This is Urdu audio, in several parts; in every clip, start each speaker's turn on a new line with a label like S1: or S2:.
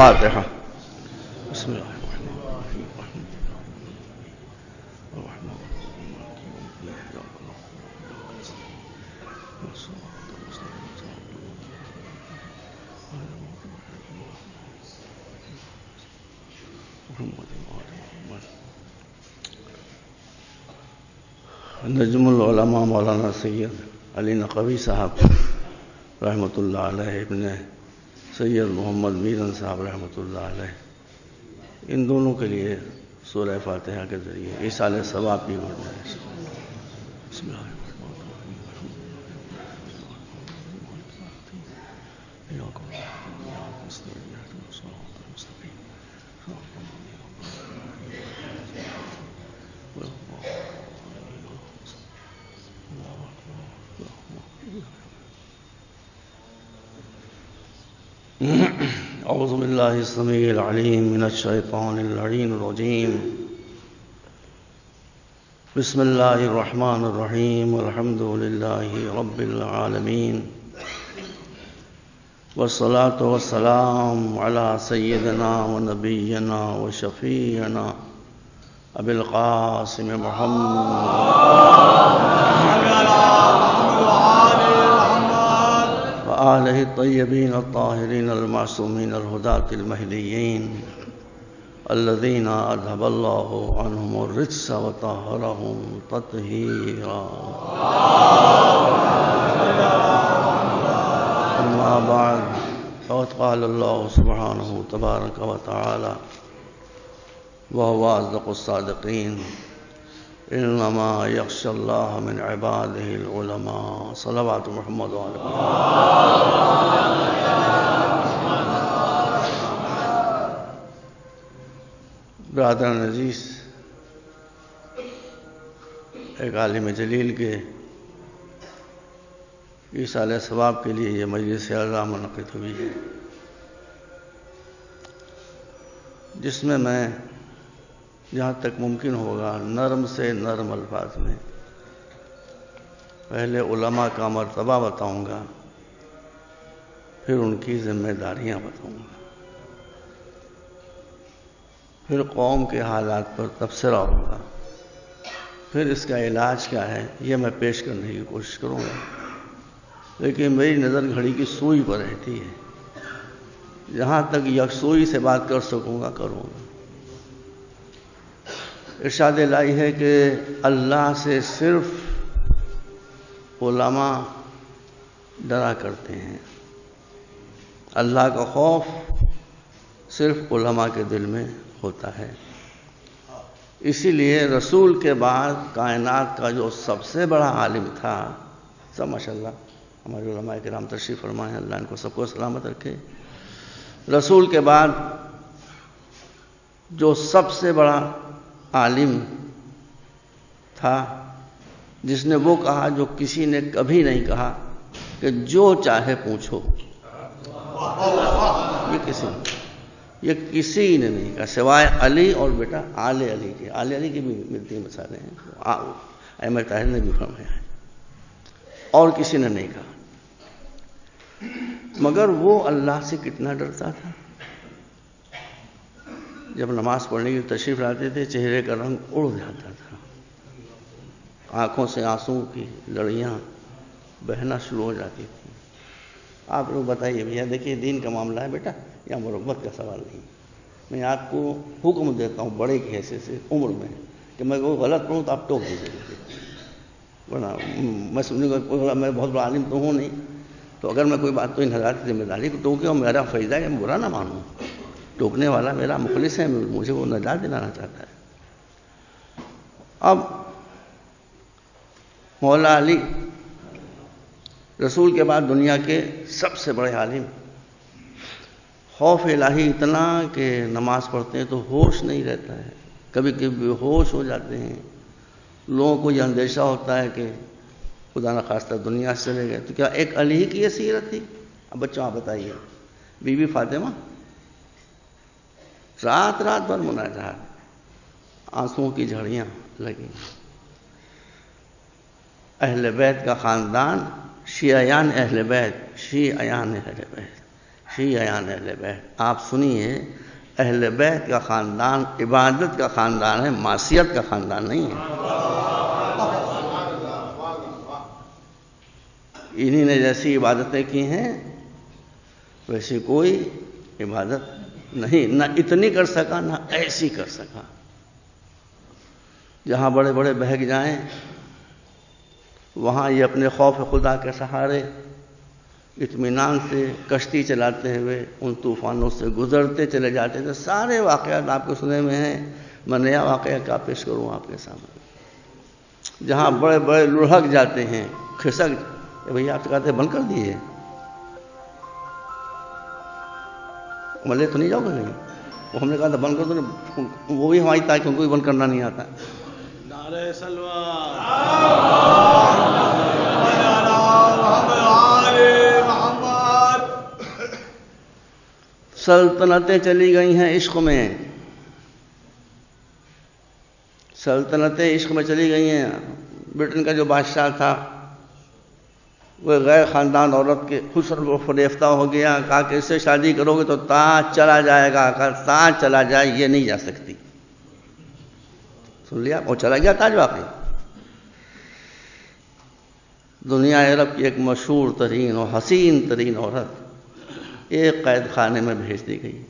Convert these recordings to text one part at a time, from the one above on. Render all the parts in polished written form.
S1: الفاتحة. بسم الله الرحمن الرحيم. الرحمن نجم العلماء مولانا سید علی نقوی صاحب رحمۃ اللہ علیہ ابن سید محمد میرن صاحب رحمۃ اللہ علیہ، ان دونوں کے لیے سورہ فاتحہ کے ذریعے ایصال ثواب کی گنجائش. بسم اللہ اعوذ باللہ السمیع العلیم من الشیطان اللعین الرجیم. بسم اللہ الرحمن الرحیم. الحمد للہ رب العالمین والصلاة والسلام علی سیدنا و نبینا و شفیعنا ابی القاسم آلہ الطیبین الطاہرین المعصومین الہداة المہدیین الذین اذھب اللہ عنہم الرجس وطہرہم تطہیرا. اما بعد فقد قال اللہ سبحانہ تبارک وتعالی وهو اصدق الصادقین انما یخشی اللہ من عبادہ العلماء. صلوات محمد علیہ. برادران عزیز، ایک عالم جلیل کے ایصال ثواب کے لیے یہ مجلس عظام منعقد ہوئی ہے، جس میں جہاں تک ممکن ہوگا نرم سے نرم الفاظ میں پہلے علماء کا مرتبہ بتاؤں گا، پھر ان کی ذمہ داریاں بتاؤں گا، پھر قوم کے حالات پر تبصرہ ہوگا، پھر اس کا علاج کیا ہے یہ میں پیش کرنے کی کوشش کروں گا. لیکن میری نظر گھڑی کی سوئی پر رہتی ہے، جہاں تک یکسوئی سے بات کر سکوں گا کروں گا. ارشاد الہی ہے کہ اللہ سے صرف علماء ڈرا کرتے ہیں، اللہ کا خوف صرف علماء کے دل میں ہوتا ہے. اسی لیے رسول کے بعد کائنات کا جو سب سے بڑا عالم تھا، سب ماشاءاللہ ہمارے علماء کرام تشریف فرمائے ہیں، اللہ ان کو سب کو سلامت رکھے. رسول کے بعد جو سب سے بڑا عالم تھا، جس نے وہ کہا جو کسی نے کبھی نہیں کہا کہ جو چاہے پوچھو. یہ کسی نے نہیں کہا سوائے علی اور بیٹا آل علی کے. آل علی کی بھی ملتی مثالیں ہیں، احمد طاہر نے بھی فرمایا ہے، اور کسی نے نہیں کہا. مگر وہ اللہ سے کتنا ڈرتا تھا. جب نماز پڑھنے کی تشریف لاتے تھے چہرے کا رنگ اڑ جاتا تھا، آنکھوں سے آنسو کی لڑیاں بہنا شروع ہو جاتی تھیں. آپ لوگ بتائیے بھیا، دیکھیے دین کا معاملہ ہے بیٹا، یا مربت کا سوال نہیں. میں آپ کو حکم دیتا ہوں بڑے کی حیثیت سے عمر میں کہ میں کوئی غلط کروں تو آپ ٹوک دیجیے. ورنہ میں سمجھوں گا میں بہت بڑا عالم تو ہوں نہیں، تو اگر میں کوئی بات تو ان حضرات کی ذمہ داری کو ٹوکے اور میرا فائدہ ہے کہ میں برا نہ مانوں. ٹوکنے والا میرا مخلص ہے، مجھے وہ نجات دلانا چاہتا ہے. اب مولا علی رسول کے بعد دنیا کے سب سے بڑے عالم، خوف الہی اتنا کہ نماز پڑھتے ہیں تو ہوش نہیں رہتا ہے، کبھی کبھی بے ہوش ہو جاتے ہیں. لوگوں کو یہ اندیشہ ہوتا ہے کہ خدا نخواستہ دنیا سے چلے گئے. تو کیا ایک علی کی یہ سیرت تھی؟ اب بچوں آپ بتائیے. بی بی فاطمہ رات رات بھر مناجات، آنسوؤں کی جھڑیاں لگیں. اہل بیت کا خاندان، شیعیان اہل بیت، شیعیان اہل بیت شیعیان اہل بیت. آپ سنیے، اہل بیت کا خاندان عبادت کا خاندان ہے، معصیت کا خاندان نہیں ہے. انہی نے جیسی عبادتیں کی ہیں ویسی کوئی عبادت نہیں، نہ اتنی کر سکا نہ ایسی کر سکا. جہاں بڑے بڑے بہگ جائیں وہاں یہ اپنے خوف خدا کے سہارے اطمینان سے کشتی چلاتے ہوئے ان طوفانوں سے گزرتے چلے جاتے تھے. سارے واقعات آپ کو سنے میں ہیں. میں نیا واقعہ کیا پیش کروں آپ کے سامنے. جہاں بڑے بڑے لڑھک جاتے ہیں، کھسک، بھیا آپ کہتے بند کر دیے، ملے تو نہیں جاؤ گے؟ نہیں. وہ ہم نے کہا تھا بند کر دو، وہ بھی ہماری تاکہ ان کو بھی بند کرنا نہیں آتا.
S2: نعرہ سلوات.
S1: سلطنتیں چلی گئی ہیں عشق میں، سلطنتیں عشق میں چلی گئی ہیں. برٹن کا جو بادشاہ تھا وہ غیر خاندان عورت کے حسن کو فریفتہ ہو گیا. کہا کہ اس سے شادی کرو گے تو تاج چلا جائے گا. کہا تاج چلا جائے یہ نہیں جا سکتی. سن لیا، وہ چلا گیا تاج واقعی. دنیا عرب کی ایک مشہور ترین اور حسین ترین عورت ایک قید خانے میں بھیج دی گئی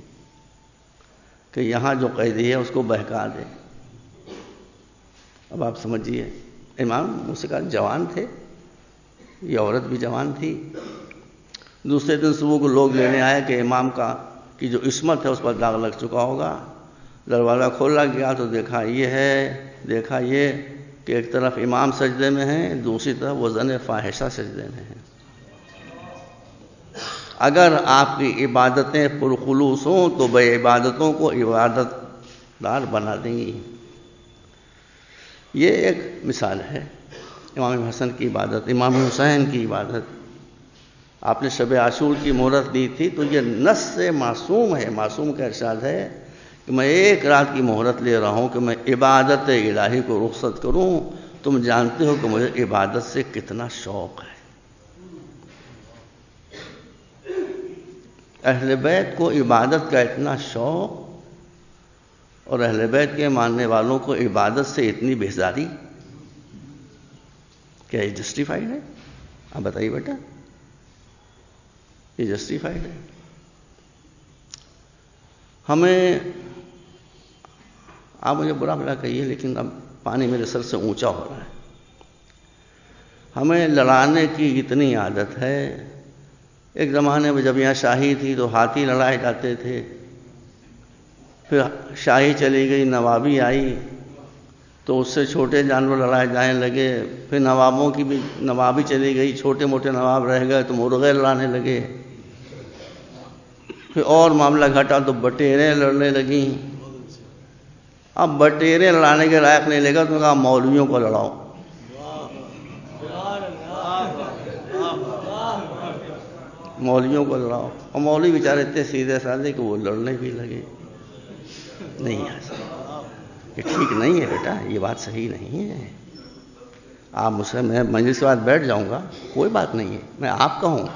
S1: کہ یہاں جو قیدی ہے اس کو بہکا دے. اب آپ سمجھیے، امام موسیقار جوان تھے، یہ عورت بھی جوان تھی. دوسرے دن صبح کو لوگ لینے آئے کہ امام کی جو عصمت ہے اس پر داغ لگ چکا ہوگا. دروازہ کھولا گیا تو دیکھا یہ کہ ایک طرف امام سجدے میں ہیں، دوسری طرف وہ زن فاحشہ سجدے میں ہیں. اگر آپ کی عبادتیں پرخلوص ہوں تو بے عبادتوں کو عبادت دار بنا دیں گی. یہ ایک مثال ہے امام حسن کی عبادت، امام حسین کی عبادت. آپ نے شب عاشور کی مہلت دی تھی تو یہ نص سے معصوم ہے. معصوم کا ارشاد ہے کہ میں ایک رات کی مہلت لے رہا ہوں کہ میں عبادت الہی کو رخصت کروں. تم جانتے ہو کہ مجھے عبادت سے کتنا شوق ہے. اہل بیت کو عبادت کا اتنا شوق اور اہل بیت کے ماننے والوں کو عبادت سے اتنی بیزاری، کیا یہ جسٹیفائیڈ ہے؟ آپ بتائیے بیٹا، یہ جسٹیفائیڈ ہے؟ ہمیں، آپ مجھے برا بھلا کہیے لیکن اب پانی میرے سر سے اونچا ہو رہا ہے. ہمیں لڑانے کی اتنی عادت ہے. ایک زمانے میں جب یہاں شاہی تھی تو ہاتھی لڑائے جاتے تھے، پھر شاہی چلی گئی، نوابی آئی تو اس سے چھوٹے جانور لڑائے جانے لگے. پھر نوابوں کی بھی نوابی چلی گئی، چھوٹے موٹے نواب رہ گئے تو مرغے لڑانے لگے. پھر اور معاملہ گھٹا تو بٹیریں لڑنے لگیں. اب بٹیریں لڑانے کے لائق نہیں لے گا تو کہا مولویوں کو لڑاؤ. مولویوں کو لڑاؤ. اور مولوی بیچارے اتنے سیدھے سادے کہ وہ لڑنے بھی لگے. نہیں ایسا، یہ ٹھیک نہیں ہے بیٹا، یہ بات صحیح نہیں ہے. آپ مجھ سے، میں مجلس کے بعد بیٹھ جاؤں گا، کوئی بات نہیں ہے. میں آپ کا ہوں،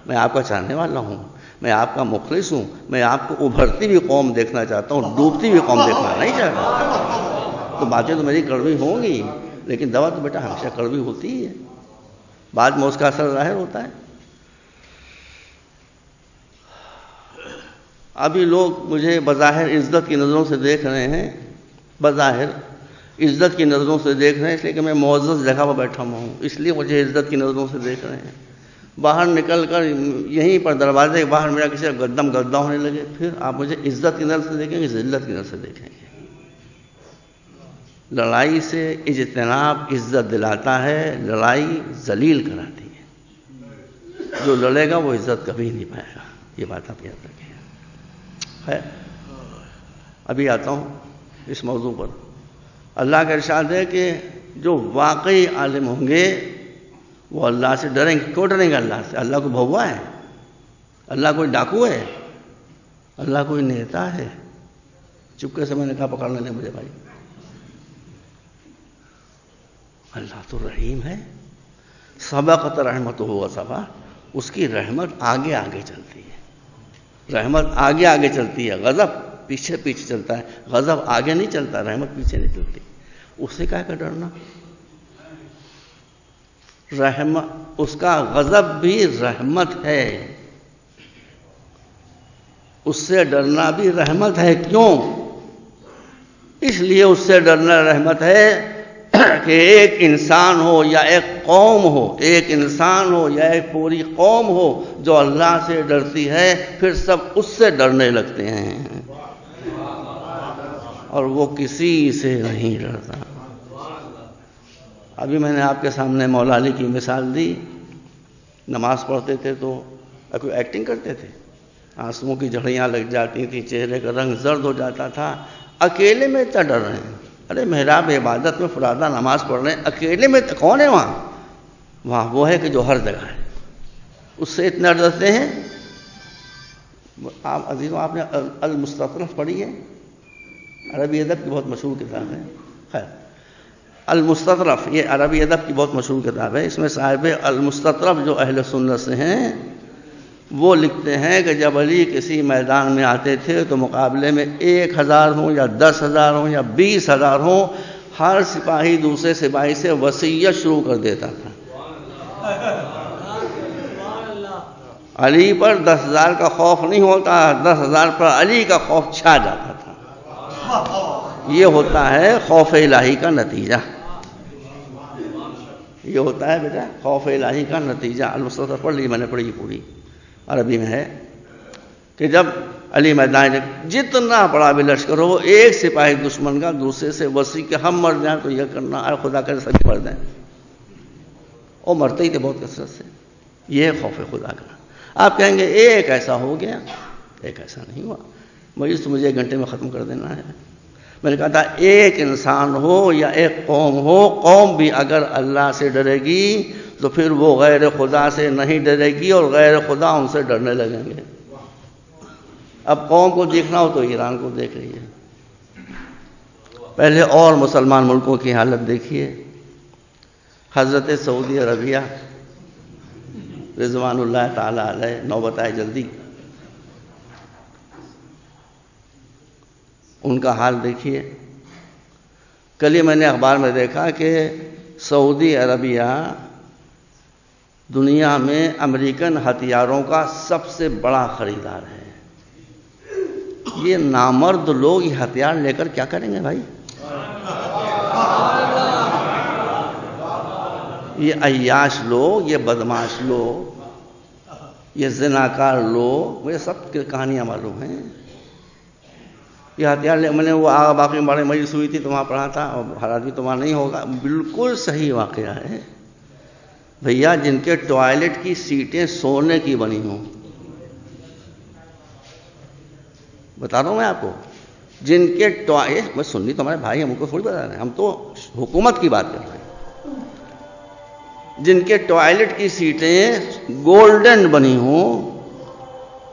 S1: میں آپ کا چاہنے والا ہوں، میں آپ کا مخلص ہوں. میں آپ کو ابھرتی ہوئی قوم دیکھنا چاہتا ہوں، ڈوبتی ہوئی قوم دیکھنا نہیں چاہتا. تو باتیں تو میری کڑوی ہوں گی لیکن دوا تو بیٹا ہمیشہ کڑوی ہوتی ہی ہے، بعد میں اس کا اثر ظاہر ہوتا ہے. ابھی لوگ مجھے بظاہر عزت کی نظروں سے دیکھ رہے ہیں، بظاہر عزت کی نظروں سے دیکھ رہے ہیں اس لیے کہ میں معزز جگہ پر بیٹھا ہوا ہوں، اس لیے مجھے عزت کی نظروں سے دیکھ رہے ہیں. باہر نکل کر یہیں پر دروازے کے باہر میرا کسی کا گدم گدا ہونے لگے، پھر آپ مجھے عزت کی نظر سے دیکھیں گے، ذلت کی نظر سے دیکھیں گے. لڑائی سے اجتناب عزت دلاتا ہے، لڑائی ذلیل کراتی ہے. جو لڑے گا وہ عزت کبھی نہیں پائے گا. یہ بات آپ یاد رکھیں. ہے ابھی آتا ہوں اس موضوع پر. اللہ کا ارشاد ہے کہ جو واقعی عالم ہوں گے وہ اللہ سے ڈریں گے. کیوں ڈریں گے اللہ سے؟ اللہ کو بھوا ہے؟ اللہ کوئی ڈاکو ہے؟ اللہ کوئی نیتا ہے؟ چپکے سے میں نے کہا پکڑ لینے مجھے بھائی. اللہ تو رحیم ہے. سبقت رحمتہ و سبا، اس کی رحمت آگے آگے چلتی ہے. رحمت آگے آگے چلتی ہے، غضب پیچھے پیچھے چلتا ہے. غضب آگے نہیں چلتا، رحمت پیچھے نہیں چلتی. اس سے کیا ڈرنا؟ رحمت، اس کا غضب بھی رحمت ہے، اس سے ڈرنا بھی رحمت ہے. کیوں؟ اس لیے اس سے ڈرنا رحمت ہے کہ ایک انسان ہو یا ایک قوم ہو، ایک انسان ہو یا ایک پوری قوم ہو جو اللہ سے ڈرتی ہے، پھر سب اس سے ڈرنے لگتے ہیں اور وہ کسی سے نہیں ڈرتا. ابھی میں نے آپ کے سامنے مولا علی کی مثال دی. نماز پڑھتے تھے تو کوئی ایکٹنگ کرتے تھے، آنسوؤں کی جھڑیاں لگ جاتی تھیں، چہرے کا رنگ زرد ہو جاتا تھا. اکیلے میں اتنا ڈر رہے ہیں. ارے محراب عبادت میں فرادہ نماز پڑھ رہے ہیں، اکیلے میں کون ہے وہاں؟ وہاں وہ ہے کہ جو ہر جگہ ہے، اس سے اتنا ڈرتے ہیں. آپ عزیزوں، آپ نے المستطرف پڑھی ہے؟ عربی ادب کی بہت مشہور کتاب ہے. خیر، المستطرف یہ عربی ادب کی بہت مشہور کتاب ہے. اس میں صاحب المستطرف جو اہل سنت سے ہیں وہ لکھتے ہیں کہ جب علی کسی میدان میں آتے تھے تو مقابلے میں 1000 ہوں یا 10,000 ہوں یا 20,000 ہوں، ہر سپاہی دوسرے سپاہی سے وصیت شروع کر دیتا تھا. علی پر 10,000 کا خوف نہیں ہوتا، 10,000 پر علی کا خوف چھا جاتا تھا. یہ ہوتا ہے خوف الہی کا نتیجہ. یہ ہوتا ہے بیٹا خوف الہی کا نتیجہ. المستطرف پڑھ لی میں نے، پڑھی پوری عربی میں ہے کہ جب علی میدان جتنا بڑا بھی لشکر ہو، ایک سپاہی دشمن کا دوسرے سے وصی کہ ہم مر جائیں تو یہ کرنا، اے خدا کرے سبھی مر جائیں. اور مرتے ہی تھے بہت کثرت سے. یہ ہے خوف خدا کا. آپ کہیں گے ایک ایسا ہو گیا، ایک ایسا نہیں ہوا. مجلس تو مجھے 1 گھنٹے میں ختم کر دینا ہے. میں نے کہا تھا ایک انسان ہو یا ایک قوم ہو، قوم بھی اگر اللہ سے ڈرے گی تو پھر وہ غیر خدا سے نہیں ڈرے گی اور غیر خدا ان سے ڈرنے لگیں گے. اب قوم کو دیکھنا ہو تو ایران کو دیکھ رہی ہے. پہلے اور مسلمان ملکوں کی حالت دیکھیے. حضرت سعودی عربیہ رضوان اللہ تعالی علیہ، نوبت آئے جلدی، ان کا حال دیکھیے. کل ہی میں نے اخبار میں دیکھا کہ سعودی عربیہ دنیا میں امریکن ہتھیاروں کا سب سے بڑا خریدار ہے. یہ نامرد لوگ یہ ہتھیار لے کر کیا کریں گے بھائی؟ یہ عیاش لوگ، یہ بدماش لوگ، یہ زناکار لوگ، مجھے سب کی کہانیاں معلوم ہیں. یہ ہتھیار لے، میں نے وہ باقی بڑے مجلس ہوئی تھی تو وہاں پڑھا تھا، اور ہر آدمی تو وہاں نہیں ہوگا. بالکل صحیح واقعہ ہے بھیا. جن کے ٹوائلٹ کی سیٹیں سونے کی بنی ہوں، بتا رہا ہوں میں آپ کو، جن کے میں سنی تو ہمارے بھائی ہم کو تھوڑی بتا رہے ہیں، ہم تو حکومت کی بات کر رہے ہیں. جن کے ٹوائلٹ کی سیٹیں گولڈن بنی ہوں،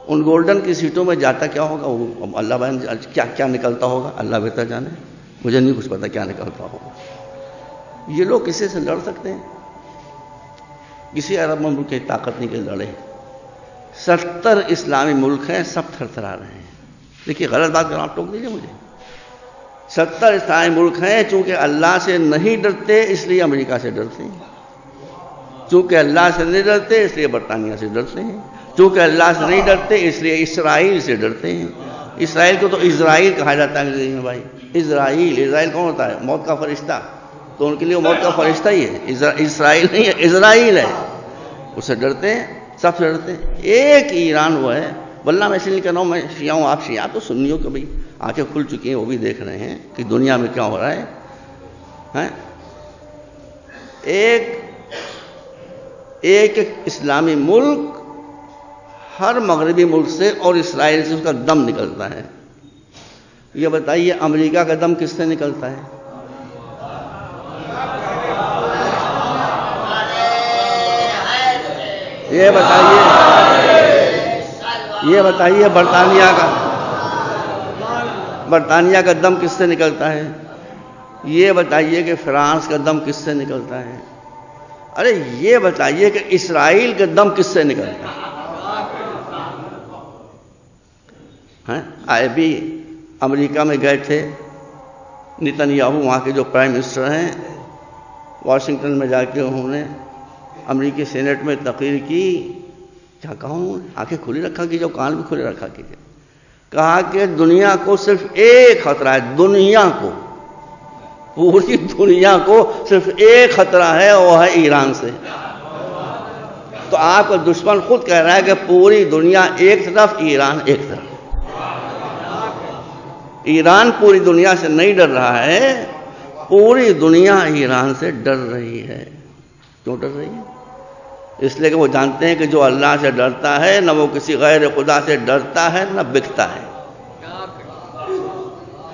S1: ان گولڈن کی سیٹوں میں جاتا کیا ہوگا؟ وہ اللہ بیان کیا کیا نکلتا ہوگا، اللہ بہتر جانے. مجھے نہیں کچھ پتا کیا نکلتا ہوگا. یہ لوگ کسی سے لڑ سکتے ہیں؟ کسی عرب ملک کی طاقت نہیں کہ لڑے. 70 اسلامی ملک ہیں، سب تھر تھرا رہے ہیں. دیکھیے غلط بات کرو، آپ ٹوک دیجیے مجھے. 70 اسلامی ملک ہیں، چونکہ اللہ سے نہیں ڈرتے اس لیے امریکہ سے ڈرتے ہیں. چونکہ اللہ سے نہیں ڈرتے اس لیے برطانیہ سے ڈرتے ہیں. چونکہ اللہ سے نہیں ڈرتے اس لیے اسرائیل سے ڈرتے ہیں. اسرائیل کو تو اسرائیل کہا جاتا ہے انگریزی میں بھائی. اسرائیل کون ہوتا ہے؟ موت کا فرشتہ. تو ان کے لیے موت کا فرشتہ ہی ہے، اسرائیل نہیں ہے، اسرائیل ہے. اس سے ڈرتے ہیں، سب سے ڈرتے ہیں. ایک ایران وہ ہے. واللہ میں اس لیے کہہ رہا ہوں، میں شیعہ ہوں، آپ شیعہ تو سنیوں کے بھائی آنکھیں کھل چکی ہیں، وہ بھی دیکھ رہے ہیں کہ دنیا میں کیا ہو رہا ہے. ایک اسلامی ملک ہر مغربی ملک سے اور اسرائیل سے اس کا دم نکلتا ہے. یہ بتائیے امریکہ کا دم کس سے نکلتا ہے؟ یہ بتائیے برطانیہ کا دم کس سے نکلتا ہے؟ یہ بتائیے کہ فرانس کا دم کس سے نکلتا ہے؟ ارے یہ بتائیے کہ اسرائیل کا دم کس سے نکلتا ہے؟ آئے بھی امریکہ میں گئے تھے نیتن یاہو، وہاں کے جو پرائم منسٹر ہیں، واشنگٹن میں جا کے انہوں نے امریکی سینٹ میں تقریر کی. کیا کہا انہوں نے؟ آنکھیں کھلی رکھا کیجیے، کان بھی کھلے رکھا کیجیے. کہا کہ دنیا کو صرف ایک خطرہ ہے، دنیا کو، پوری دنیا کو صرف ایک خطرہ ہے، وہ ہے ایران سے. تو آپ کا دشمن خود کہہ رہا ہے کہ پوری دنیا ایک طرف، ایران ایک طرف. ایران پوری دنیا سے نہیں ڈر رہا ہے، پوری دنیا ایران سے ڈر رہی ہے. کیوں ڈر رہی ہے؟ اس لیے کہ وہ جانتے ہیں کہ جو اللہ سے ڈرتا ہے نہ وہ کسی غیر خدا سے ڈرتا ہے نہ بکتا ہے.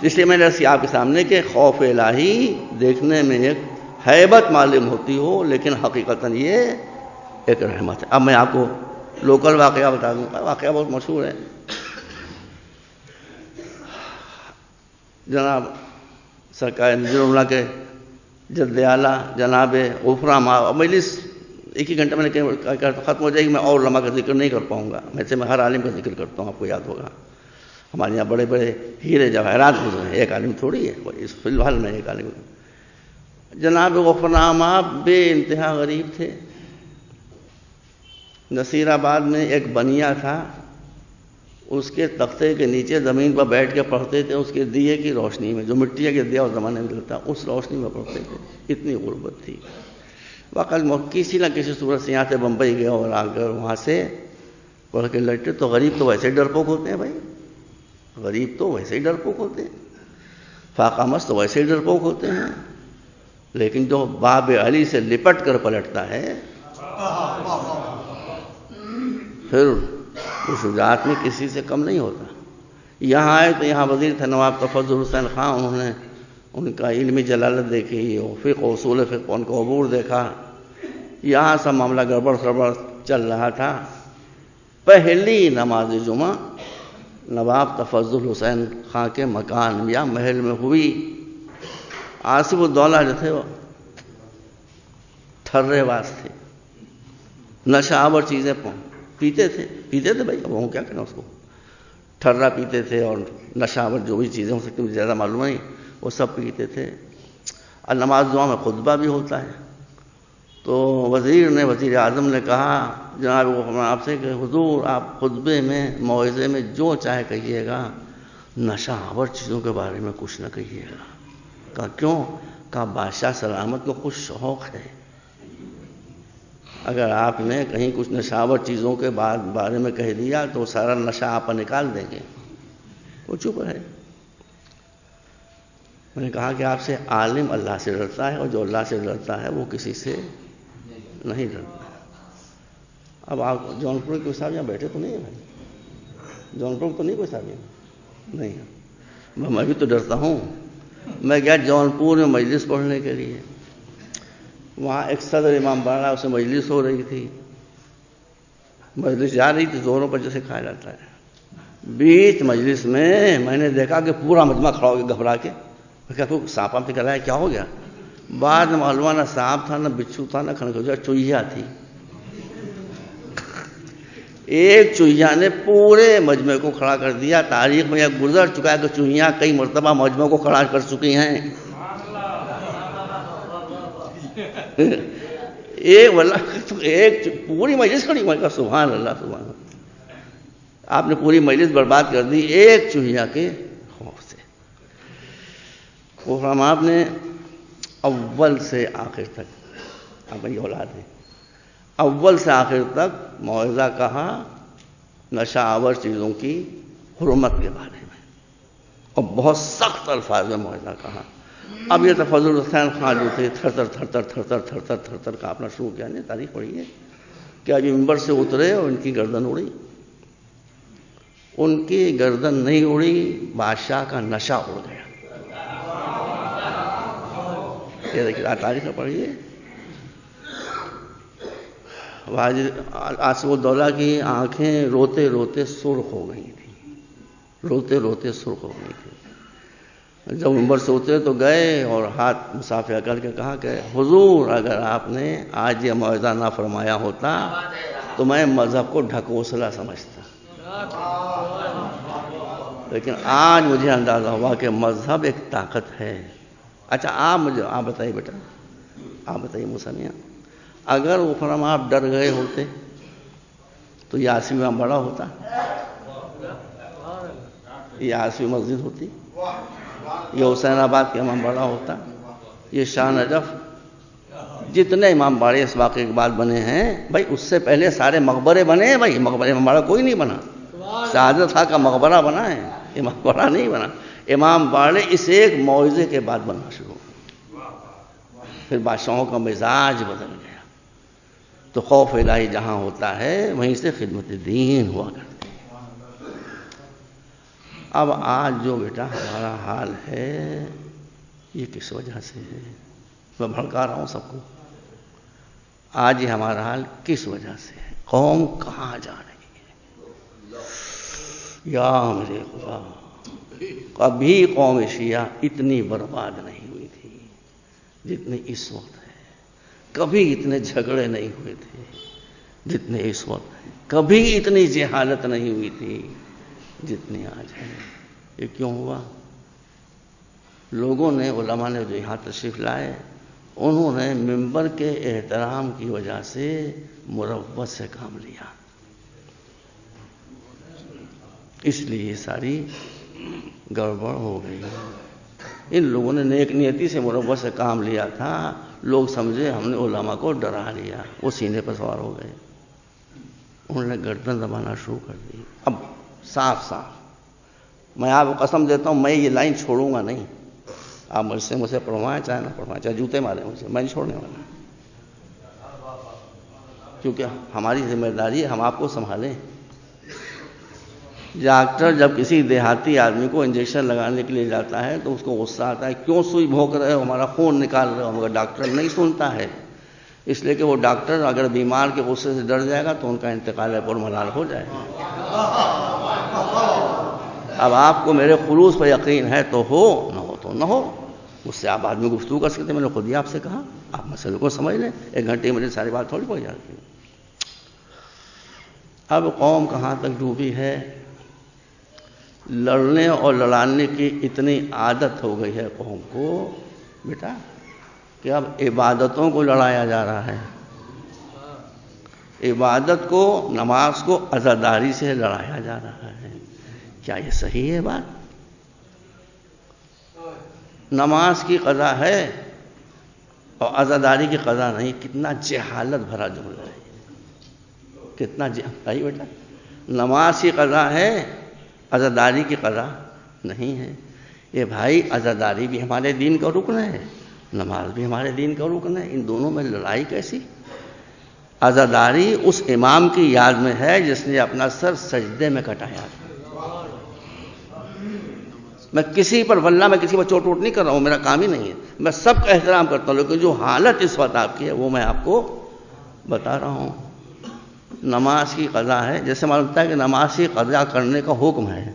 S1: اس لیے میں نے آپ کے سامنے کہ خوف الہی دیکھنے میں ایک ہیبت معلوم ہوتی ہو، لیکن حقیقتاً یہ ایک رحمت ہے. اب میں آپ کو لوکل واقعہ بتا دوں گا، واقعہ بہت مشہور ہے. جناب سرکار نذیر اللہ کے جد اعلیٰ جناب غفران مجلس ایک ہی گھنٹے میں ختم ہو جائے گی، میں اور لمحہ کا ذکر نہیں کر پاؤں گا. ویسے میں ہر عالم کا ذکر کرتا ہوں، آپ کو یاد ہوگا. ہمارے یہاں بڑے بڑے ہیرے جواہرات گزرے ہیں، ایک عالم تھوڑی ہے، اس فی الحال میں ایک عالم. جناب غفران بے انتہا غریب تھے. نصیر آباد میں ایک بنیا تھا، اس کے تختے کے نیچے زمین پر بیٹھ کے پڑھتے تھے، اس کے دیے کی روشنی میں، جو مٹی کے دیا اس زمانے میں ملتا، اس روشنی میں پڑھتے تھے. اتنی غربت تھی. واقعی کسی نہ کسی صورت سے یہاں سے بمبئی گیا اور آ کر وہاں سے پڑھ کے لٹے. تو غریب تو ویسے ہی ڈرپوک ہوتے ہیں بھائی، غریب تو ویسے ہی ڈرپوک ہوتے ہیں، فاقہ مست تو ویسے ہی ڈرپوک ہوتے ہیں. لیکن جو باب علی سے لپٹ کر پلٹتا ہے پھر اس شجاعت میں کسی سے کم نہیں ہوتا. یہاں آئے تو یہاں وزیر تھے نواب تفضل حسین خان. انہوں نے ان کا علمی جلالت دیکھی، فقہ اصول فقہ ان کو عبور دیکھا. یہاں سب معاملہ گڑبڑ سڑبڑ چل رہا تھا. پہلی نماز جمعہ نواب تفضل حسین خان کے مکان یا محل میں ہوئی. آصف الدولہ جو تھے وہ ٹھرے باز تھے، نشہ آور چیزیں پیتے تھے بھائی. اب وہ کیا کریں اس کو، ٹھرا پیتے تھے اور نشہ آور جو بھی چیزیں ہو سکتی مجھے زیادہ معلوم نہیں، وہ سب پیتے تھے. اور نماز جمعہ میں خطبہ بھی ہوتا ہے. تو وزیر اعظم نے کہا جناب آپ سے کہ حضور آپ خطبے میں موعظے میں جو چاہے کہیے گا، نشہ آور چیزوں کے بارے میں کچھ نہ کہیے گا. کہا کیوں؟ کہا بادشاہ سلامت کو کچھ شوق ہے، اگر آپ نے کہیں کچھ نشہ آور چیزوں کے بارے میں کہہ دیا تو سارا نشہ آپ نکال دیں گے. وہ چپ ہے. میں نے کہا کہ آپ سے عالم اللہ سے ڈرتا ہے، اور جو اللہ سے ڈرتا ہے وہ کسی سے نہیں ڈرتا. اب آپ جونپور کے صاحب یہاں بیٹھے تو نہیں ہیں بھائی؟ جونپور تو نہیں کوئی صاحب نہیں ہے. میں بھی تو ڈرتا ہوں. میں گیا جونپور میں مجلس پڑھنے کے لیے. وہاں ایک صدر امام بڑا، اس میں مجلس ہو رہی تھی. مجلس جا رہی تھی زوروں پر جیسے کھایا جاتا ہے. بیچ مجلس میں نے دیکھا کہ پورا مجمع کھڑا ہو گیا گھبرا کے. میں کہا سانپ آپ سے کر رہا ہے، کیا ہو گیا؟ بعد میں معلوم نہ سانپ تھا نہ بچھو تھا نہ کھنکھجا، چوہیا تھی. ایک چوہیا نے پورے مجمع کو کھڑا کر دیا. تاریخ میں یہ گزر چکا ہے کہ چوہیاں کئی مرتبہ مجمع کو کھڑا کر چکی ہیں. ایک پوری مجلس کھڑی. میں کہا سبحان اللہ سبحان اللہ. آپ نے پوری مجلس برباد کر دی ایک چوہیا کے خوف سے. غفران آپ نے اول سے آخر تک، آپ میری اولاد ہے، اول سے آخر تک موعظہ کہا نشہ آور چیزوں کی حرمت کے بارے میں، اور بہت سخت الفاظ میں موعظہ کہا. اب یہ تفضل حسین خان جو تھے تھر تھر کانپنا شروع کیا. نے تاریخ پڑھی ہے کہ ابھی ممبر سے اترے اور ان کی گردن اڑی. ان کی گردن نہیں اڑی، بادشاہ کا نشہ اڑ گیا. یہ دیکھیے تاریخ میں پڑھیے. آصف الدولہ کی آنکھیں روتے روتے سرخ ہو گئی تھیں، روتے روتے سرخ ہو گئی تھیں. جب ممبر سے اترے تو گئے اور ہاتھ مصافحہ کر کے کہا کہ حضور اگر آپ نے آج یہ موعظہ نہ فرمایا ہوتا تو میں مذہب کو ڈھکوسلا سمجھتا. لیکن آج مجھے اندازہ ہوا کہ مذہب ایک طاقت ہے. اچھا آپ بتائیے بیٹا، آپ بتائیے موسمیہ، اگر وہ فرم آپ ڈر گئے ہوتے تو یہ 80 امام بڑا ہوتا، یہ 80 مسجد ہوتی، یہ حسین آباد کے امام بڑا ہوتا، یہ شاہ نجف، جتنے امام باڑے اس واقعے کے بعد بنے ہیں بھائی، اس سے پہلے سارے مقبرے بنے ہیں بھائی. مقبرے امام باڑہ کوئی نہیں بنا. شہادت خان کا مقبرہ بنا ہے، امام باڑہ نہیں بنا. امام باڑے اس ایک معجزے کے بعد بننا شروع ہو. پھر بادشاہوں کا مزاج بدل گیا. تو خوف الہی جہاں ہوتا ہے وہیں سے خدمت دین ہوا کرتی ہے. اب آج جو بیٹا ہمارا حال ہے یہ کس وجہ سے ہے؟ میں بھڑکا رہا ہوں سب کو. آج یہ ہمارا حال کس وجہ سے ہے؟ قوم کہاں جا رہی ہے؟ یا میرے خدا، کبھی قوم شیعہ اتنی برباد نہیں ہوئی تھی جتنی اس وقت ہے. کبھی اتنے جھگڑے نہیں ہوئے تھے جتنے اس وقت ہے. کبھی اتنی جہالت نہیں ہوئی تھی جتنی آج ہے. یہ کیوں ہوا؟ لوگوں نے، علماء نے جو یہاں تشریف لائے، انہوں نے منبر کے احترام کی وجہ سے مروت سے کام لیا. اس لیے ساری گڑبڑ ہو گئی. ان لوگوں نے نیک نیتی سے مروت سے کام لیا تھا. لوگ سمجھے ہم نے علماء کو ڈرا لیا، وہ سینے پر سوار ہو گئے. انہوں نے گردن دبانا شروع کر دی. اب صاف میں آپ کو قسم دیتا ہوں، میں یہ لائن چھوڑوں گا نہیں. آپ مجھ سے پڑھوائیں چاہے نہ پڑھوائیں، چاہے جوتے ماریں مجھے، میں نہیں چھوڑنے والا. کیونکہ ہماری ذمہ داری ہے ہم آپ کو سنبھالیں. ڈاکٹر جب کسی دیہاتی آدمی کو انجیکشن لگانے کے لیے جاتا ہے تو اس کو غصہ آتا ہے، کیوں سوئی بھونک رہے ہو، ہمارا خون نکال رہے ہو. مگر ڈاکٹر نہیں سنتا ہے، اس لیے کہ وہ ڈاکٹر اگر بیمار کے غصے سے ڈر جائے گا تو ان کا انتقال پرملال ہو جائے گا. اب آپ کو میرے خلوص پر یقین ہے تو ہو، نہ ہو تو نہ ہو. اس سے آپ آدمی گفتگو کر سکتے ہیں. میں نے خود ہی آپ سے کہا آپ مسئلے کو سمجھ لیں. 1 گھنٹے میں ساری بات تھوڑی پڑ جاتی ہے. اب قوم کہاں تک ڈوبی ہے؟ لڑنے اور لڑانے کی اتنی عادت ہو گئی ہے قوم کو بیٹا کہ اب عبادتوں کو لڑایا جا رہا ہے. عبادت کو، نماز کو عزاداری سے لڑایا جا رہا ہے. کیا یہ صحیح ہے بات؟ نماز کی قضا ہے اور عزاداری کی قضا نہیں. کتنا جہالت بھرا جملہ ہے. کتنا بھائی بیٹا، نماز کی قضا ہے، عزاداری کی قضا نہیں ہے. یہ بھائی عزاداری بھی ہمارے دین کا رکن ہے، نماز بھی ہمارے دین کا رکن ہے. ان دونوں میں لڑائی کیسی؟ عزاداری اس امام کی یاد میں ہے جس نے اپنا سر سجدے میں کٹایا تھا. میں کسی پر واللہ میں کسی پر چوٹ ووٹ نہیں کر رہا ہوں، میرا کام ہی نہیں ہے. میں سب کا احترام کرتا ہوں، لیکن جو حالت اس وقت آپ کی ہے وہ میں آپ کو بتا رہا ہوں. نماز کی قضا ہے، جیسے معلوم ہوتا ہے کہ نماز کی قضا کرنے کا حکم ہے.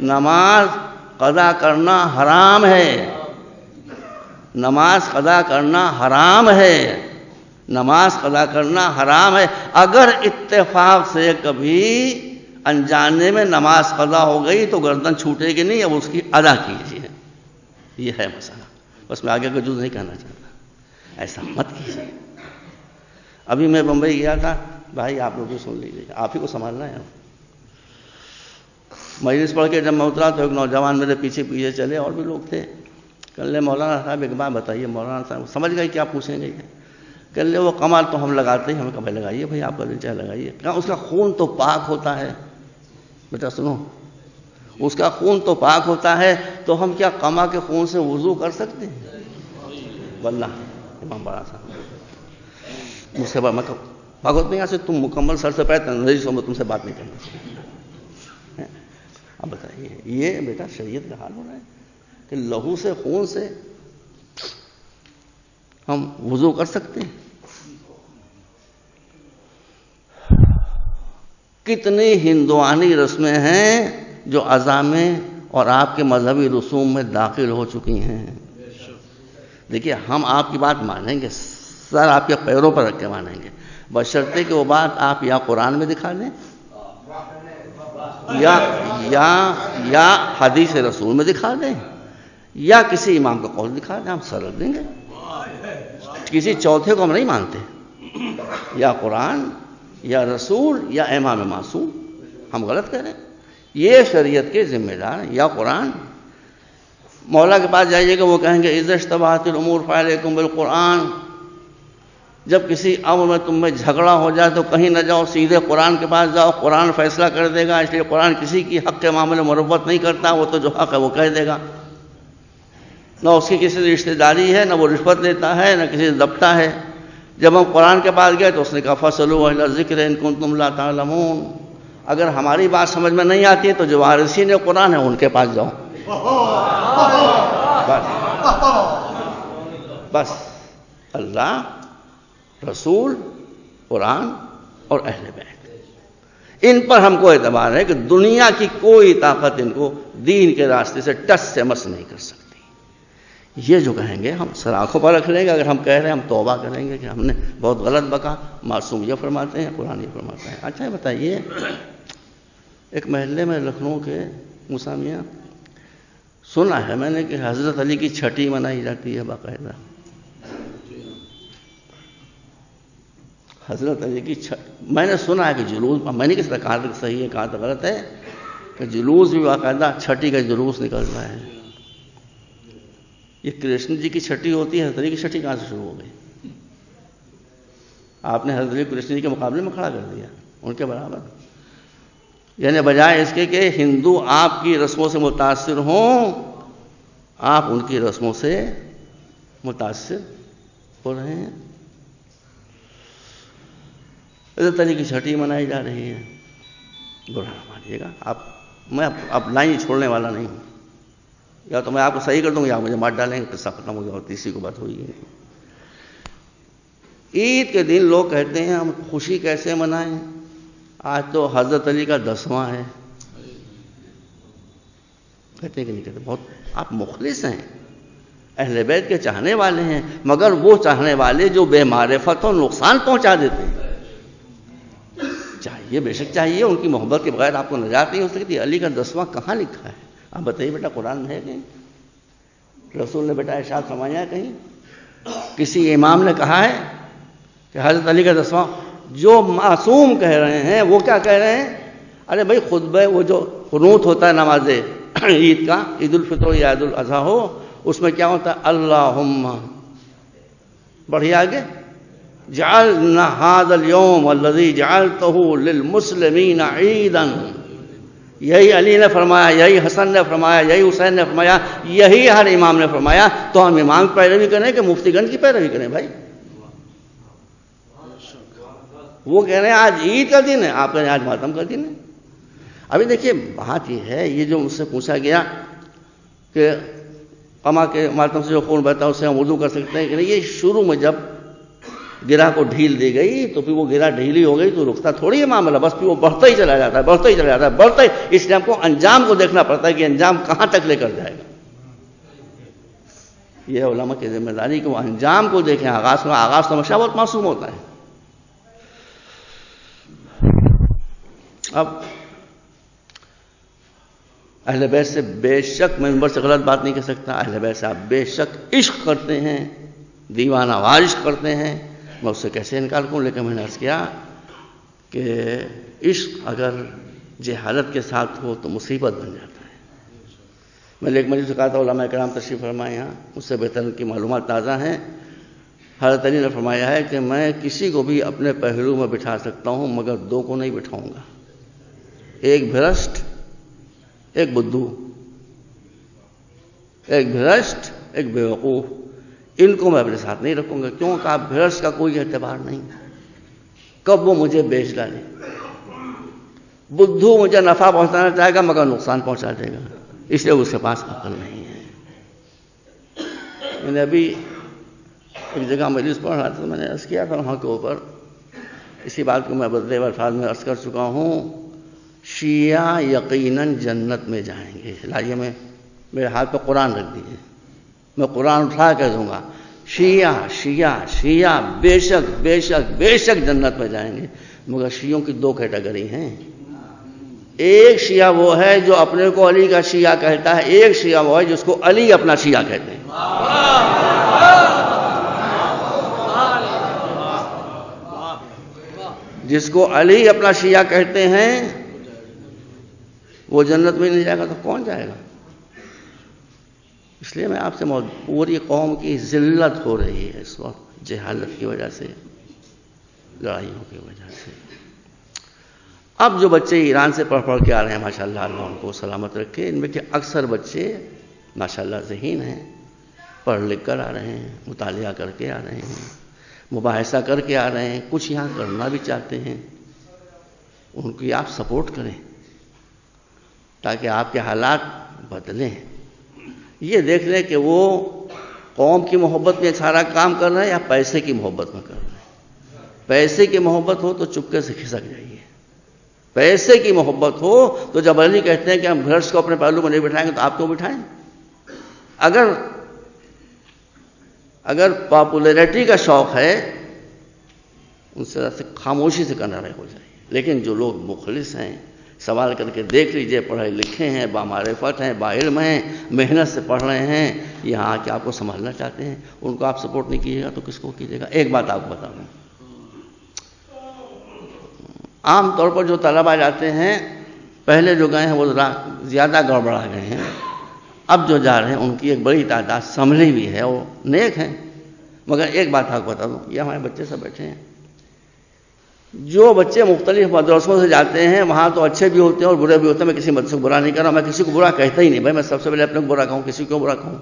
S1: نماز قضا کرنا حرام ہے. نماز قضا کرنا حرام ہے. نماز قضا کرنا حرام ہے. اگر اتفاق سے کبھی انجانے میں نماز قضا ہو گئی تو گردن چھوٹے گی نہیں، اب اس کی ادا کیجیے. یہ ہے مسئلہ. بس میں آگے کا جز نہیں کہنا چاہتا. ایسا مت کیجیے. ابھی میں بمبئی گیا تھا، بھائی آپ لوگ بھی سن لیجیے، آپ ہی کو سنبھالنا ہے. مجلس پڑھ کے جب میں اترا تو ایک نوجوان میرے پیچھے پیچھے چلے، اور بھی لوگ تھے. کہنے لے مولانا صاحب ایک بات بتائیے. مولانا صاحب سمجھ گئے کیا پوچھیں گے. کہنے لے وہ کمال تو ہم لگاتے ہیں. ہمیں کبھی لگائیے بھائی، آپ کا دل چاہے لگائیے. کہا اس کا خون تو پاک ہوتا ہے. بیٹا سنو، اس کا خون تو پاک ہوتا ہے تو ہم کیا قما کے خون سے وضو کر سکتے ہیں؟ واللہ امام باڑہ صاحب مجھ سے بھگوت نہیں آسے، تم مکمل سر سے پیر نہیں سو، میں تم سے بات نہیں کرنا چاہتا. اب بتائیے، یہ بیٹا شریعت کا حال ہو رہا ہے کہ لہو سے، خون سے ہم وضو کر سکتے ہیں؟ کتنی ہندوانی رسمیں ہیں جو عزامیں اور آپ کے مذہبی رسوم میں داخل ہو چکی ہیں. دیکھیے ہم آپ کی بات مانیں گے، سر آپ کے پیروں پر رکھ کے مانیں گے، بشرطے کہ وہ بات آپ یا قرآن میں دکھا دیں یا حدیث رسول میں دکھا دیں یا کسی امام کا قول دکھا دیں، ہم سر رکھ دیں گے، کسی چوتھے کو ہم نہیں مانتے، یا قرآن یا رسول یا امام معصوم، ہم غلط کہہ رہے ہیں، یہ شریعت کے ذمہ دار ہیں، یا قرآن۔ مولا کے پاس جائیے گا، وہ کہیں گے اذا اشتبہت الامور فعلیکم بالقرآن، جب کسی امر میں تم میں جھگڑا ہو جائے تو کہیں نہ جاؤ، سیدھے قرآن کے پاس جاؤ، قرآن فیصلہ کر دے گا، اس لیے قرآن کسی کی حق کے معاملے میں مروت نہیں کرتا، وہ تو جو حق ہے وہ کہہ دے گا، نہ اس کی کسی سے رشتہ داری ہے، نہ وہ رشوت لیتا ہے، نہ کسی سے دبتا ہے۔ جب ہم قرآن کے پاس گئے تو اس نے کہا فَاسْأَلُوا أَهْلَ الذِّكْرِ إِن كُنتُمْ لَا تَعْلَمُونَ، اگر ہماری بات سمجھ میں نہیں آتی ہے تو جو وارثین قرآن ہے ان کے پاس جاؤ، بس اللہ، رسول، قرآن اور اہل بیت، ان پر ہم کو اعتبار ہے کہ دنیا کی کوئی طاقت ان کو دین کے راستے سے ٹس سے مس نہیں کر سکتی۔ یہ جو کہیں گے ہم سر آنکھوں پر رکھ لیں گے، اگر ہم کہہ رہے ہیں ہم توبہ کریں گے کہ ہم نے بہت غلط بکا، معصوم یہ فرماتے ہیں، قرآن یہ فرماتا ہے۔ اچھا بتائیے، ایک محلے میں لکھنؤ کے موسیٰ میاں، سنا ہے میں نے کہ حضرت علی کی چھٹی منائی جاتی ہے باقاعدہ، حضرت علی کی میں نے سنا ہے کہ جلوس، میں نے کس طرح کہا تک صحیح ہے کہا تک غلط ہے، کہ جلوس بھی باقاعدہ چھٹی کا جلوس نکلتا ہے۔ یہ کرشن جی کی چھٹی ہوتی ہے، حضرت علی کی چھٹی کہاں سے شروع ہو گئی؟ آپ نے حضرت علی کرشن جی کے مقابلے میں کھڑا کر دیا، ان کے برابر، یعنی بجائے اس کے کہ ہندو آپ کی رسموں سے متاثر ہوں، آپ ان کی رسموں سے متاثر ہو رہے ہیں۔ حضرت علی کی چھٹی منائی جا رہی ہے، برا نہ مانیے گا، میں اب لائن چھوڑنے والا نہیں ہوں، یا تو میں آپ کو صحیح کر دوں یا مجھے مار ڈالیں گے، قصہ ختم ہو گیا اور تیسری کو بات ہوئی ہے۔ عید کے دن لوگ کہتے ہیں ہم خوشی کیسے منائیں، آج تو حضرت علی کا 10واں ہے، کہتے ہیں کہ نہیں کہتے، بہت آپ مخلص ہیں، اہل بیت کے چاہنے والے ہیں، مگر وہ چاہنے والے جو بے معرفت و نقصان پہنچا دیتے ہیں۔ چاہیے، بے شک چاہیے، ان کی محبت کے بغیر آپ کو نجات نہیں ہو سکتی۔ علی کا 10واں کہاں لکھا ہے؟ آپ بتائیے بیٹا، قرآن میں ہے کہیں؟ رسول نے بیٹا ارشاد فرمایا ہے کہیں؟ کسی امام نے کہا ہے کہ حضرت علی کا 10واں؟ جو معصوم کہہ رہے ہیں وہ کیا کہہ رہے ہیں؟ ارے بھائی خطبہ وہ جو قنوت ہوتا ہے نماز عید کا، عید الفطر یا عید الاضحیٰ ہو، اس میں کیا ہوتا ہے؟ اللہم، بڑھیے آگے، جعلنا هذا اليوم الذي جعلته للمسلمین عیدا، یہی علی نے فرمایا، یہی حسن نے فرمایا، یہی حسین نے فرمایا، یہی ہر امام نے فرمایا، تو ہم امام کی پیروی کریں کہ مفتی گنج کی پیروی کریں؟ بھائی وہ کہہ رہے ہیں آج عید کا دن ہے، آپ کہہ رہے ہیں آج ماتم کا دن ہے۔ ابھی دیکھیے بات یہ ہے، یہ جو مجھ سے پوچھا گیا کہ قما کے ماتم سے جو خون بہتا ہے اس سے ہم وضو کر سکتے ہیں کہ نہیں، یہ شروع میں جب گرہ کو ڈھیل دی گئی تو پھر وہ گرہ ڈھیلی ہو گئی تو رکتا تھوڑی ہے معاملہ، بس پھر وہ بڑھتا ہی چلا جاتا ہے، بڑھتا ہی چلا جاتا ہے، بڑھتا ہی، اس لیے ہم کو انجام کو دیکھنا پڑتا ہے کہ انجام کہاں تک لے کر جائے گا۔ یہ ہے علماء کی ذمہ داری کہ وہ انجام کو دیکھیں، آغاز تو ہمیشہ بہت معصوم ہوتا ہے۔ اب اہل بیت سے بے شک، میں منبر سے غلط بات نہیں کہہ سکتا، اہل بیت سے آپ بے شک عشق کرتے ہیں، دیوانہ وار عشق کرتے ہیں، میں اس سے کیسے انکار کروں؟ لیکن میں نے عرض کیا کہ عشق اگر جہالت کے ساتھ ہو تو مصیبت بن جاتا ہے۔ میں نے ایک مجلس سے کہا تھا علماء کرام تشریف فرمائے یہاں، مجھ سے بہتر کی معلومات تازہ ہیں۔ حضرت علی نے فرمایا ہے کہ میں کسی کو بھی اپنے پہلو میں بٹھا سکتا ہوں مگر دو کو نہیں بٹھاؤں گا، ایک بھرشٹ ایک بدھو، ایک بھرشٹ ایک بیوقوف، ان کو میں اپنے ساتھ نہیں رکھوں گا، کیونکہ آپ بھرشٹ کا کوئی اعتبار نہیں، کب وہ مجھے بیچ ڈالے، بدھو مجھے نفع پہنچانا چاہے گا مگر نقصان پہنچا دے گا، اس لیے اس کے پاس عقل نہیں ہے۔ میں نے ابھی ایک جگہ مجلس پڑھ رہا تھا، میں نے عرض کیا تھا وہاں کے اوپر، اسی بات کو میں بدلے الفاظ میں عرض کر چکا ہوں، شیعہ یقیناً جنت میں جائیں گے۔ لائیے میں میرے ہاتھ پہ قرآن رکھ دیجیے، میں قرآن اٹھا کر دوں گا، شیعہ شیعہ شیعہ بے شک بے شک بے شک جنت میں جائیں گے، مگر شیعوں کی دو کیٹیگری ہیں، ایک شیعہ وہ ہے جو اپنے کو علی کا شیعہ کہتا ہے، ایک شیعہ وہ ہے جس کو علی اپنا شیعہ کہتے ہیں۔ جس کو علی اپنا شیعہ کہتے ہیں وہ جنت میں نہیں جائے گا تو کون جائے گا؟ اس لیے میں آپ سے پوری قوم کی ذلت ہو رہی ہے اس وقت، جہالت کی وجہ سے، لڑائیوں کی وجہ سے۔ اب جو بچے ایران سے پڑھ کے آ رہے ہیں ماشاءاللہ، اللہ ان کو سلامت رکھے، ان میں کے اکثر بچے ماشاءاللہ ذہین ہیں، پڑھ لکھ کر آ رہے ہیں، مطالعہ کر کے آ رہے ہیں، مباحثہ کر کے آ رہے ہیں، کچھ یہاں کرنا بھی چاہتے ہیں۔ ان کی آپ سپورٹ کریں تاکہ آپ کے حالات بدلیں۔ یہ دیکھ لیں کہ وہ قوم کی محبت میں سارا کام کر رہے ہیں یا پیسے کی محبت میں کر رہے ہیں۔ پیسے کی محبت ہو تو چپکے سے کھسک جائیے، پیسے کی محبت ہو تو جب علی کہتے ہیں کہ ہم گھرس کو اپنے پہلو میں نہیں بٹھائیں گے تو آپ کیوں بٹھائیں؟ اگر پاپولیرٹی کا شوق ہے ان سے خاموشی سے کنارے ہو جائے، لیکن جو لوگ مخلص ہیں، سوال کر کے دیکھ لیجئے، پڑھے لکھے ہیں، بامعرفت ہیں، باعلم ہیں، محنت سے پڑھ رہے ہیں، یہاں آ کے آپ کو سنبھالنا چاہتے ہیں، ان کو آپ سپورٹ نہیں کیجیے گا تو کس کو کیجیے گا؟ ایک بات آپ کو بتا دوں، عام طور پر جو طلبہ جاتے ہیں، پہلے جو گئے ہیں وہ ذرا زیادہ گڑبڑا گئے ہیں، اب جو جا رہے ہیں ان کی ایک بڑی تعداد سنبھلی بھی ہے، وہ نیک ہیں۔ مگر ایک بات آپ کو بتا دوں، یہ ہمارے بچے سب بیٹھے ہیں، جو بچے مختلف مدرسوں سے جاتے ہیں وہاں تو اچھے بھی ہوتے ہیں اور برے بھی ہوتے ہیں۔ میں کسی مدرسے کو برا نہیں کر رہا، میں کسی کو برا کہتا ہی نہیں، بھائی میں سب سے پہلے اپنے کو برا کہوں، کسی کو برا کہوں؟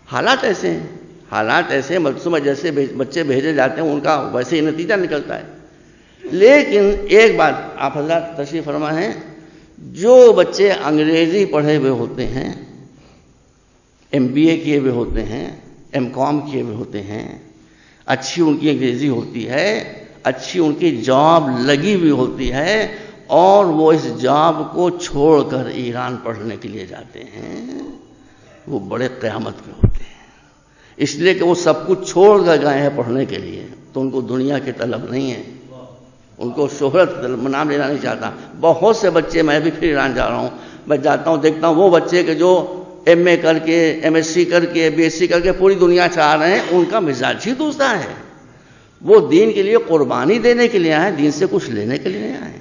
S1: حالات ایسے ہیں، حالات ایسے ہیں، مدرسوں میں جیسے بچے بھیجے جاتے ہیں ان کا ویسے ہی نتیجہ نکلتا ہے۔ لیکن ایک بات آپ حضرات تشریف فرما ہیں، جو بچے انگریزی پڑھے ہوئے ہوتے ہیں، MBA کیے ہوئے ہوتے ہیں، M.Com کیے ہوئے ہوتے ہیں، اچھی ان کی انگریزی ہوتی ہے، اچھی ان کی جاب لگی ہوئی ہوتی ہے، اور وہ اس جاب کو چھوڑ کر ایران پڑھنے کے لیے جاتے ہیں، وہ بڑے قیامت کے ہوتے ہیں، اس لیے کہ وہ سب کچھ چھوڑ کر گئے ہیں پڑھنے کے لیے، تو ان کو دنیا کی طلب نہیں ہے، ان کو شہرت طلب، نام لینا نہیں چاہتا۔ بہت سے بچے، میں بھی پھر ایران جا رہا ہوں، میں جاتا ہوں دیکھتا ہوں وہ بچے کہ جو MA کر کے، MSc کر کے، BSc کر کے پوری دنیا سے آ رہے ہیں، ان کا مزاج ہی دوسرا ہے، وہ دین کے لیے قربانی دینے کے لیے آئے، دین سے کچھ لینے کے لیے نہیں آئے۔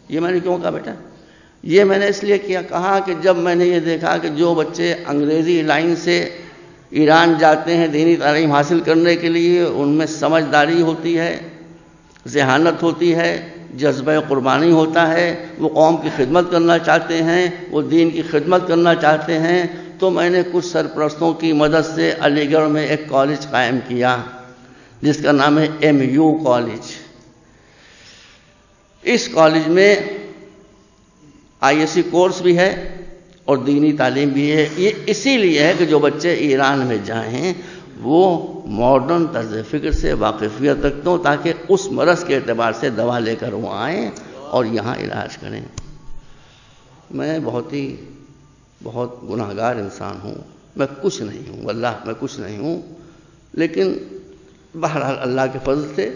S1: یہ میں نے کیوں کہا بیٹا؟ یہ میں نے اس لیے کہا کہ جب میں نے یہ دیکھا کہ جو بچے انگریزی لائن سے ایران جاتے ہیں دینی تعلیم حاصل کرنے کے لیے، ان میں سمجھداری ہوتی ہے، ذہانت ہوتی ہے، جذبہ قربانی ہوتا ہے، وہ قوم کی خدمت کرنا چاہتے ہیں، وہ دین کی خدمت کرنا چاہتے ہیں، تو میں نے کچھ سرپرستوں کی مدد سے علی گڑھ میں ایک کالج قائم کیا جس کا نام ہے MU کالج۔ اس کالج میں ISC کورس بھی ہے اور دینی تعلیم بھی ہے۔ یہ اسی لیے ہے کہ جو بچے ایران میں جائیں وہ ماڈرن طرز فکر سے واقفیت رکھتے ہوں، تاکہ اس مرض کے اعتبار سے دوا لے کر وہ آئیں اور یہاں علاج کریں۔ میں بہت گناہگار انسان ہوں، میں کچھ نہیں ہوں، واللہ میں کچھ نہیں ہوں، لیکن بہرحال اللہ کے فضل سے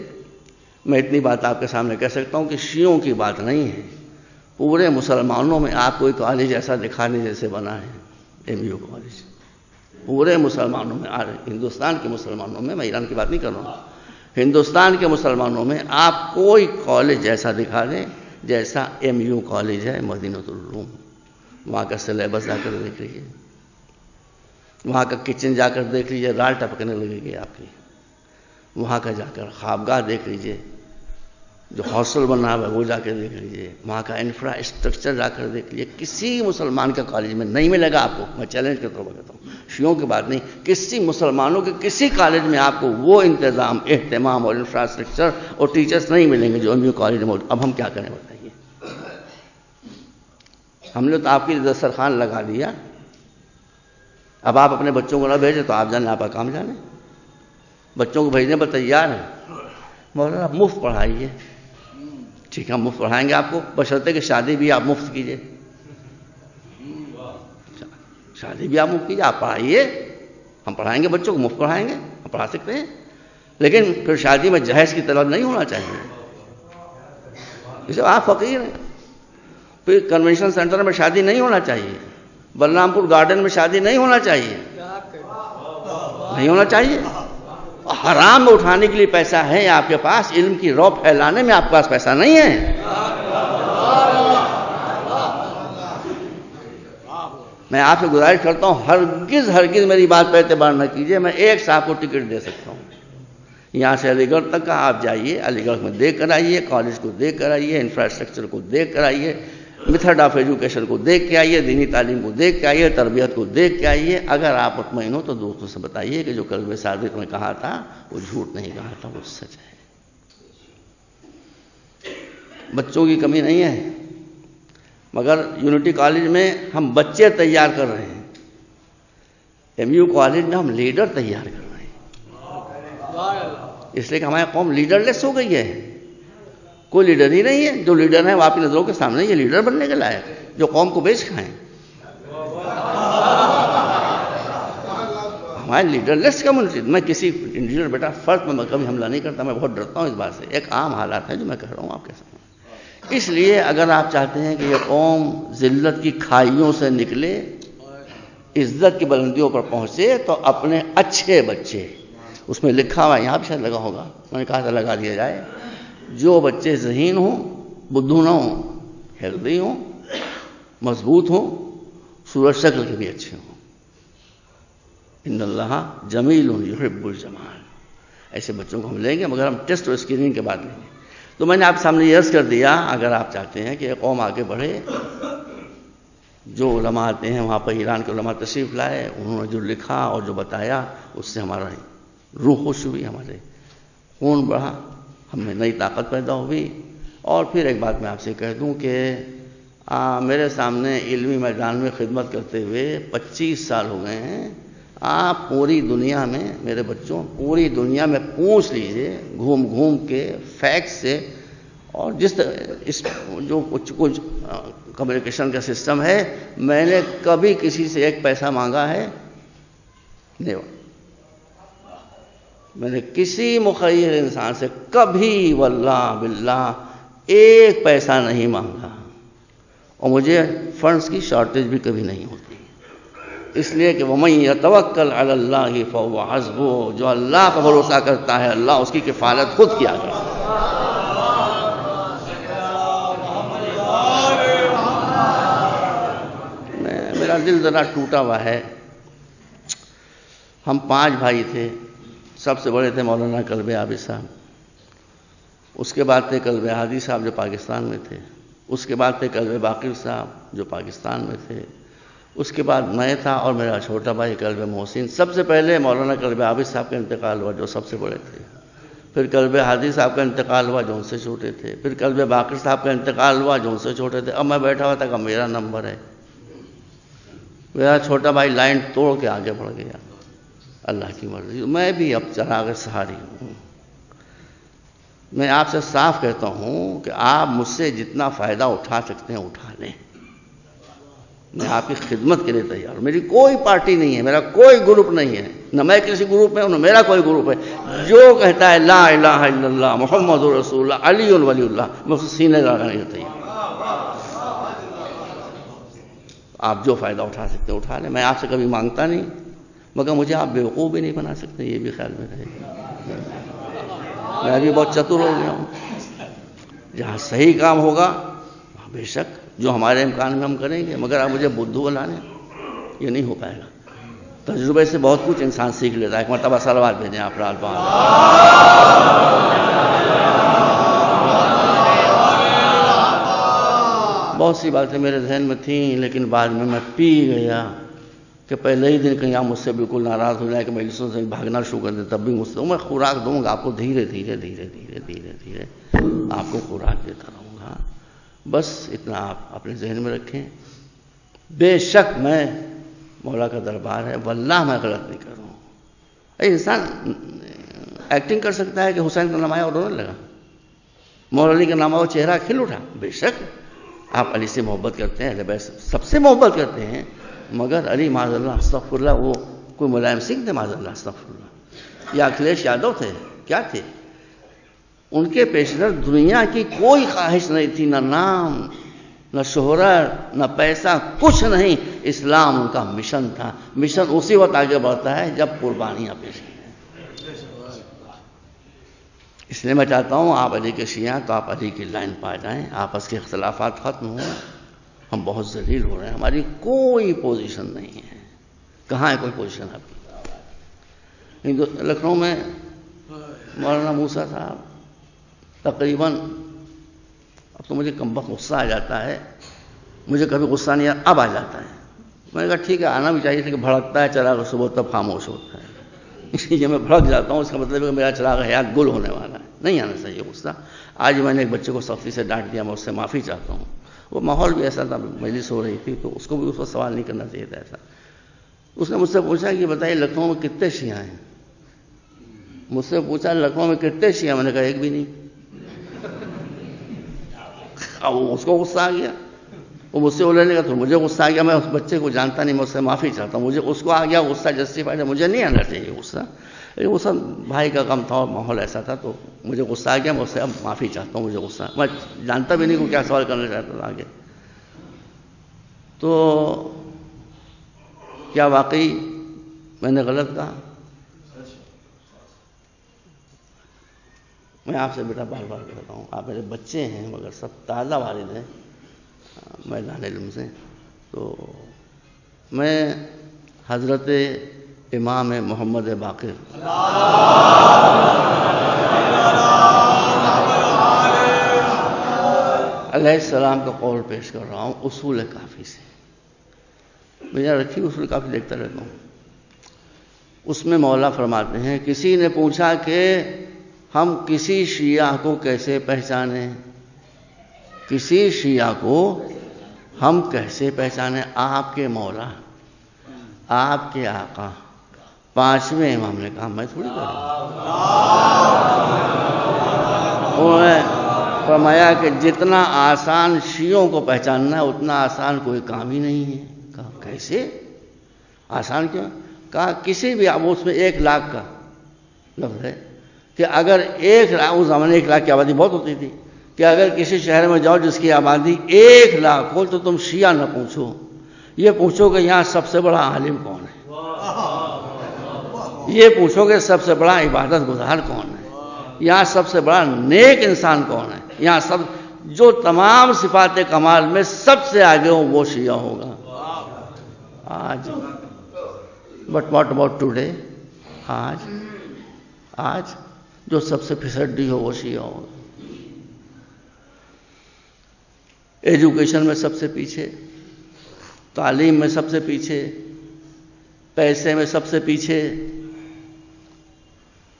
S1: میں اتنی بات آپ کے سامنے کہہ سکتا ہوں کہ شیعوں کی بات نہیں ہے، پورے مسلمانوں میں آپ کوئی کالج ایسا دکھانے جیسے بنا ہے MU کالج، پورے مسلمانوں میں، ہندوستان کے مسلمانوں میں، میں ایران کی بات نہیں کر رہا ہوں، ہندوستان کے مسلمانوں میں آپ کوئی کالج ایسا دکھا دیں جیسا MU کالج ہے مدینۃ العلوم۔ وہاں کا سلیبس جا کر دیکھ لیجیے، وہاں کا کچن جا کر دیکھ لیجیے، رال ٹپکنے لگے گی آپ کی، وہاں کا جا کر خوابگاہ دیکھ لیجیے، جو ہاسٹل بنا ہوا ہے وہ جا کے دیکھ لیجیے، وہاں کا انفراسٹرکچر جا کر دیکھ لیجیے، کسی مسلمان کا کالج میں نہیں ملے گا آپ کو، میں چیلنج کرتا ہوں کہتا ہوں، شیعوں کی بات نہیں، کسی مسلمانوں کے کسی کالج میں آپ کو وہ انتظام، اہتمام اور انفراسٹرکچر اور ٹیچرز نہیں ملیں گے جو MU کالج میں موجود۔ اب ہم کیا کریں بتائیے؟ ہم نے تو آپ کی دسترخوان لگا دیا، اب آپ اپنے بچوں کو نہ بھیجیں تو آپ جانے، آپ کا کام جانے، بچوں کو بھیجنے پر تیار ہیں، مولانا مفت پڑھائیے، ٹھیک ہے ہم مفت پڑھائیں گے آپ کو، بشرطے کہ شادی بھی آپ مفت کیجئے، شادی بھی آپ مفت کیجئے، آپ پڑھائیے، ہم پڑھائیں گے بچوں کو، مفت پڑھائیں گے، ہم پڑھا سکتے ہیں، لیکن پھر شادی میں جہیز کی طلب نہیں ہونا چاہیے، جسے آپ فقیر ہیں، پھر کنونشن سینٹر میں شادی نہیں ہونا چاہیے، بلرام پور گارڈن میں شادی نہیں ہونا چاہیے، نہیں ہونا چاہیے۔ حرام میں اٹھانے کے لیے پیسہ ہے آپ کے پاس، علم کی رو پھیلانے میں آپ کے پاس پیسہ نہیں ہے۔ میں آپ سے گزارش کرتا ہوں ہرگز ہرگز میری بات پہ اعتبار نہ کیجیے۔ میں ایک صاحب کو ٹکٹ دے سکتا ہوں، یہاں سے علی گڑھ تک کا آپ جائیے، علی گڑھ میں دیکھ کر آئیے، کالج کو دیکھ کر آئیے، انفراسٹرکچر کو دیکھ کر آئیے، میتھڈ آف ایجوکیشن کو دیکھ کے آئیے، دینی تعلیم کو دیکھ کے آئیے، تربیت کو دیکھ کے آئیے۔ اگر آپ مطمئن ہو تو دوستوں سے بتائیے کہ جو کلب صادق میں کہا تھا وہ جھوٹ نہیں کہا تھا، وہ سچ ہے۔ بچوں کی کمی نہیں ہے، مگر یونٹی کالج میں ہم بچے تیار کر رہے ہیں، ایم یو کالج میں ہم لیڈر تیار کر رہے ہیں، اس لیے کہ ہماری قوم لیڈر لیس ہو گئی ہے، کوئی لیڈر ہی نہیں ہے۔ جو لیڈر ہیں وہ آپ کی نظروں کے سامنے یہ لیڈر بننے کے لائق ہے، جو قوم کو بیچ کھائیں۔ ہمارے لیڈر لیس کمیونٹی، میں کسی انڈیویجول بیٹا فرد میں کبھی حملہ نہیں کرتا، میں بہت ڈرتا ہوں اس بات سے، ایک عام حالات ہے جو میں کہہ رہا ہوں آپ کے سامنے۔ اس لیے اگر آپ چاہتے ہیں کہ یہ قوم ذلت کی کھائیوں سے نکلے، عزت کی بلندیوں پر پہنچے، تو اپنے اچھے بچے، اس میں لکھا ہوا یہاں بھی شاید لگا ہوگا، میں نے کہا تھا لگا دیا جائے، جو بچے ذہین ہوں، بدھو نہ ہوں، ہیلدی ہوں، مضبوط ہوں، صورت شکل کے بھی اچھے ہوں۔ ان اللہ جمیل یحب الجمال، ایسے بچوں کو ہم لیں گے، مگر ہم ٹیسٹ اور اسکریننگ کے بعد لیں گے۔ تو میں نے آپ سامنے یہ عرض کر دیا، اگر آپ چاہتے ہیں کہ یہ قوم آگے بڑھے، جو علماء آتے ہیں وہاں پر ایران کے علماء تشریف لائے، انہوں نے جو لکھا اور جو بتایا، اس سے ہمارا روح خوش ہوئی، ہمارے خون بڑھا، ہم میں نئی طاقت پیدا ہوئی۔ اور پھر ایک بات میں آپ سے کہہ دوں کہ میرے سامنے علمی میدان میں خدمت کرتے ہوئے 25 سال ہو گئے ہیں۔ آپ پوری دنیا میں، میرے بچوں، پوری دنیا میں پوچھ لیجئے گھوم گھوم کے فیکٹ سے، اور جس اس جو کچھ کمیونیکیشن کا سسٹم ہے، میں نے کبھی کسی سے ایک پیسہ مانگا ہے نہیں، میں نے کسی مخیر انسان سے کبھی واللہ باللہ ایک پیسہ نہیں مانگا، اور مجھے فنڈز کی شارٹیج بھی کبھی نہیں ہوتی، اس لیے کہ وَمَن يَتَوَكَّلْ عَلَى اللَّهِ فَهُوَ حَسْبُهُ، جو اللہ پر بھروسہ کرتا ہے اللہ اس کی کفالت خود کیا کرتا ہے۔ میرا دل ذرا ٹوٹا ہوا ہے۔ ہم 5 بھائی تھے، سب سے بڑے تھے مولانا کلب عابد صاحب، اس کے بعد تھے کلب ہادی صاحب جو پاکستان میں تھے، اس کے بعد تھے کلب باقر صاحب جو پاکستان میں تھے، اس کے بعد میں تھا اور میرا چھوٹا بھائی کلب محسن۔ سب سے پہلے مولانا کلب عابد صاحب کا انتقال ہوا جو سب سے بڑے تھے، پھر کلب ہادی صاحب کا انتقال ہوا جو ان سے چھوٹے تھے، پھر کلب باقر صاحب کا انتقال ہوا جو ان سے چھوٹے تھے۔ اب میں بیٹھا ہوا تھا کہ میرا نمبر ہے، میرا چھوٹا بھائی لائن توڑ کے آگے بڑھ گیا، اللہ کی مرضی، میں بھی اب چراغ سہاری ہوں۔ میں آپ سے صاف کہتا ہوں کہ آپ مجھ سے جتنا فائدہ اٹھا سکتے ہیں اٹھا لیں، میں آپ کی خدمت کے لیے تیار ہوں۔ میری کوئی پارٹی نہیں ہے، میرا کوئی گروپ نہیں ہے، نہ میں کسی گروپ میں ہوں نہ میرا کوئی گروپ ہے۔ جو کہتا ہے لا الہ الا اللہ محمد رسول اللہ علی ولی اللہ، میں اسے سینے لگانے کے تیار ہوں۔ آپ جو فائدہ اٹھا سکتے ہیں اٹھا لیں، میں آپ سے کبھی مانگتا نہیں، مگر مجھے آپ بیوقوف بھی نہیں بنا سکتے، یہ بھی خیال میں رہے۔ میں بھی بہت چتر ہو گیا ہوں، جہاں صحیح کام ہوگا وہاں بے شک جو ہمارے امکان میں ہم کریں گے، مگر آپ مجھے بدھو بنانے یہ نہیں ہو پائے گا۔ تجربے سے بہت کچھ انسان سیکھ لیتا ہے۔ ایک مرتبہ صلوات بھیجیں آپ رات بہار۔ بہت سی باتیں میرے ذہن میں تھیں، لیکن بعد میں پی گیا کہ پہلے ہی دن کہیں آپ مجھ سے بالکل ناراض ہو جائیں کہ مجلسوں سے بھاگنا شروع کر دیں، تب بھی مجھ سے میں خوراک دوں گا آپ کو، دھیرے دھیرے دھیرے دھیرے دھیرے دھیرے آپ کو خوراک دیتا رہوں گا۔ بس اتنا آپ اپنے ذہن میں رکھیں۔ بے شک میں مولا کا دربار ہے، واللہ میں غلط نہیں کروں۔ انسان ایکٹنگ کر سکتا ہے کہ حسین کا نام آیا اور رونے لگا، مولا علی کا نام آیا چہرہ کھل اٹھا، بے شک آپ علی سے محبت کرتے ہیں، اہل بیت سب سے محبت کرتے ہیں، مگر علی معاذ اللہ استغفر اللہ وہ کوئی ملائم سنگھ تھے معاذ اللہ استغفر اللہ، یا اکھلیش یادو تھے، کیا تھے؟ ان کے پیش نظر دنیا کی کوئی خواہش نہیں تھی، نہ نام نہ شہرت نہ پیسہ، کچھ نہیں، اسلام ان کا مشن تھا۔ مشن اسی وقت آگے بڑھتا ہے جب قربانیاں پیش کی جائیں۔ اس لیے میں چاہتا ہوں آپ علی کے شیعہ تو آپ علی کی لائن پا جائیں، آپس کے اختلافات ختم ہوں۔ ہم بہت ذلیل ہو رہے ہیں، ہماری کوئی پوزیشن نہیں ہے۔ کہاں ہے کوئی پوزیشن آپ کی؟ لکھنؤ میں مولانا موسیٰ صاحب تقریباً، اب تو مجھے کم وقت غصہ آ جاتا ہے، مجھے کبھی غصہ نہیں اب آ جاتا ہے۔ میں نے کہا ٹھیک ہے آنا بھی چاہیے، کہ بھڑکتا ہے چراغ صبح تب خاموش ہوتا ہے۔ یہ میں بھڑک جاتا ہوں، اس کا مطلب ہے کہ میرا چراغ حیات گل ہونے والا ہے، نہیں آنا چاہیے غصہ۔ آج میں نے ایک بچے کو سختی سے ڈانٹ دیا، میں اس سے معافی چاہتا ہوں۔ وہ ماحول بھی ایسا تھا، مجلس ہو رہی تھی، تو اس کو بھی اس وقت سوال نہیں کرنا چاہیے تھا ایسا۔ اس نے مجھ سے پوچھا کہ بتائیے لکھنؤ میں کتنے شیعہ ہیں؟ مجھ سے پوچھا لکھنؤ میں کتنے شیعہ؟ میں نے کہا ایک بھی نہیں۔ اب اس کو غصہ آ گیا، وہ مجھ سے بولنے لگا، تو مجھے غصہ آ گیا۔ میں اس بچے کو جانتا نہیں، میں اس سے معافی چاہتا ہوں۔ مجھے اس کو آ گیا غصہ، جسٹیفائڈ ہے، مجھے نہیں آنا چاہیے غصہ۔ غصہ بھائی کا غم تھا اور ماحول ایسا تھا، تو مجھے غصہ آ گیا، میں اس سے اب معافی چاہتا ہوں۔ مجھے غصہ، میں جانتا بھی نہیں کہ کیا سوال کرنا چاہتا تھا آگے۔ تو کیا واقعی میں نے غلط کہا؟ میں آپ سے بیٹا بار بار کہتا ہوں، آپ میرے بچے ہیں مگر سب تازہ والد ہیں میدان علم سے۔ تو میں حضرت امام محمد باقر علیہ السلام کا قول پیش کر رہا ہوں اصول کافی سے۔ میں یہاں رکھی اصول کافی دیکھتا رہتا ہوں۔ اس میں مولا فرماتے ہیں، کسی نے پوچھا کہ ہم کسی شیعہ کو کیسے پہچانیں؟ کسی شیعہ کو ہم کیسے پہچانیں؟ آپ کے مولا، آپ کے آقا، پانچویں امام نے کہا میں تھوڑی کروں۔ انہوں نے فرمایا کہ جتنا آسان شیعوں کو پہچاننا ہے اتنا آسان کوئی کام ہی نہیں ہے۔ کہا کیسے آسان کیوں؟ کہا کسی بھی، اب اس میں 1 لاکھ کا لفظ ہے کہ اگر 1 لاکھ، اس زمانے 1 لاکھ کی آبادی بہت ہوتی تھی، کہ اگر کسی شہر میں جاؤ جس کی آبادی 1 لاکھ ہو تو تم شیعہ نہ پوچھو، یہ پوچھو کہ یہاں سب سے بڑا عالم کون ہے، یہ پوچھو کہ سب سے بڑا عبادت گزار کون ہے، یہاں سب سے بڑا نیک انسان کون ہے، یہاں سب جو تمام صفات کمال میں سب سے آگے ہو وہ شیعہ ہوگا۔ آج بٹ واٹ اباؤٹ ٹوڈے؟ آج جو سب سے پھسڈی ہو وہ شیعہ ہوگا۔ ایجوکیشن میں سب سے پیچھے، تعلیم میں سب سے پیچھے، پیسے میں سب سے پیچھے،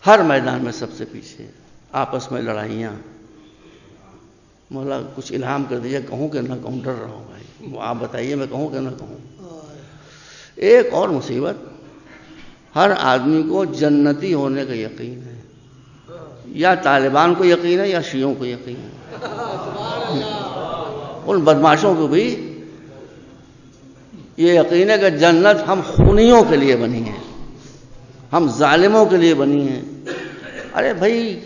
S1: ہر میدان میں سب سے پیچھے، آپس میں لڑائیاں۔ مولا کچھ الہام کر دیجیے، کہوں کہ نہ کہوں، ڈر رہا ہوں بھائی، آپ بتائیے میں کہوں کہ نہ کہوں۔ ایک اور مصیبت، ہر آدمی کو جنتی ہونے کا یقین ہے، یا طالبان کو یقین ہے یا شیعوں کو یقین ہے، ان بدماشوں کو بھی یہ یقین ہے کہ جنت ہم خونیوں کے لیے بنی ہے، ہم ظالموں کے لیے بنی ہے۔ ارے بھائی،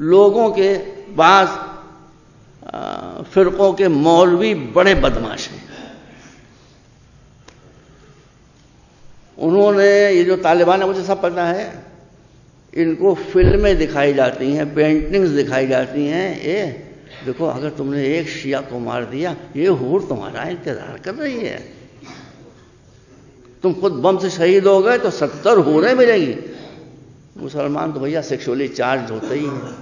S1: لوگوں کے بعض فرقوں کے مولوی بڑے بدماش ہیں، انہوں نے یہ جو طالبان ہے مجھے سب پتہ ہے، ان کو فلمیں دکھائی جاتی ہیں، پینٹنگز دکھائی جاتی ہیں، دیکھو اگر تم نے ایک شیعہ کو مار دیا یہ حور تمہارا انتظار کر رہی ہے، تم خود بم سے شہید ہو گئے تو 70 حوریں ملیں گی۔ مسلمان تو بھیا سیکشولی چارج ہوتے ہی ہیں۔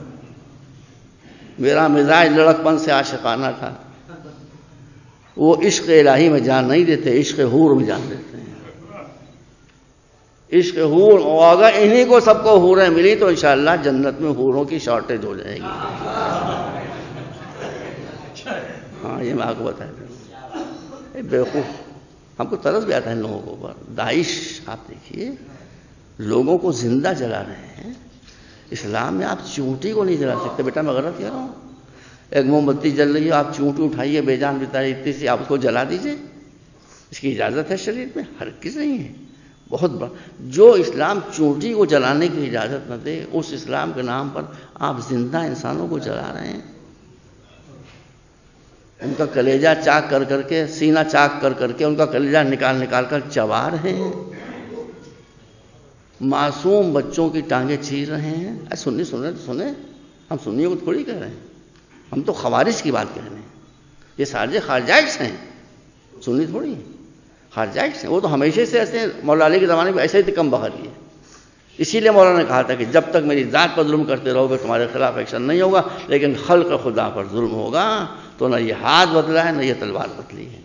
S1: میرا مزاج لڑکپن سے عاشقانہ تھا، وہ عشق الہی میں جان نہیں دیتے، عشق حور میں جان دیتے ہیں۔ عشق حور، اور اگر انہی کو سب کو حوریں ملی تو انشاءاللہ جنت میں حوروں کی شارٹیج ہو جائے گی۔ ہاں یہ میں آپ کو بتایا تھا، بیوقوف، ہم کو ترس بھی آتا ہے ان لوگوں کو اوپر۔ داعش آپ دیکھیے، لوگوں کو زندہ جلا رہے ہیں۔ اسلام میں آپ چونٹی کو نہیں جلا سکتے، بیٹا میں غلط کہہ رہا ہوں؟ ایک موم بتی جل رہی ہے، آپ چونٹی اٹھائیے، بے جان بتائی اتنی سی، آپ اس کو جلا دیجئے، اس کی اجازت ہے شریعت میں؟ ہرگز نہیں ہے۔ بہت بڑا، جو اسلام چونٹی کو جلانے کی اجازت نہ دے، اس اسلام کے نام پر آپ زندہ انسانوں کو جلا رہے ہیں۔ ان کا کلیجہ چاک کر کر کے، سینہ چاک کر کر کے ان کا کلیجہ نکال نکال کر چبا رہے ہیں، معصوم بچوں کی ٹانگیں چیر رہے ہیں۔ سنی سنیں تو سنیں، ہم سنیوں کو تھوڑی کہہ رہے ہیں، ہم تو خوارج کی بات کہہ رہے ہیں۔ یہ سارے خارجائٹس ہیں، سنی تھوڑی ہیں، خارجائٹس ہیں۔ وہ تو ہمیشہ سے ایسے ہیں، مولا علی کے زمانے میں ایسے ہی کم بخری ہے۔ اسی لیے مولانا نے کہا تھا کہ جب تک میری ذات پر ظلم کرتے رہو گے تمہارے خلاف ایکشن نہیں ہوگا، لیکن خلق خدا پر ظلم ہوگا تو نہ یہ ہاتھ بدلا ہے نہ یہ تلوار بدلی ہے،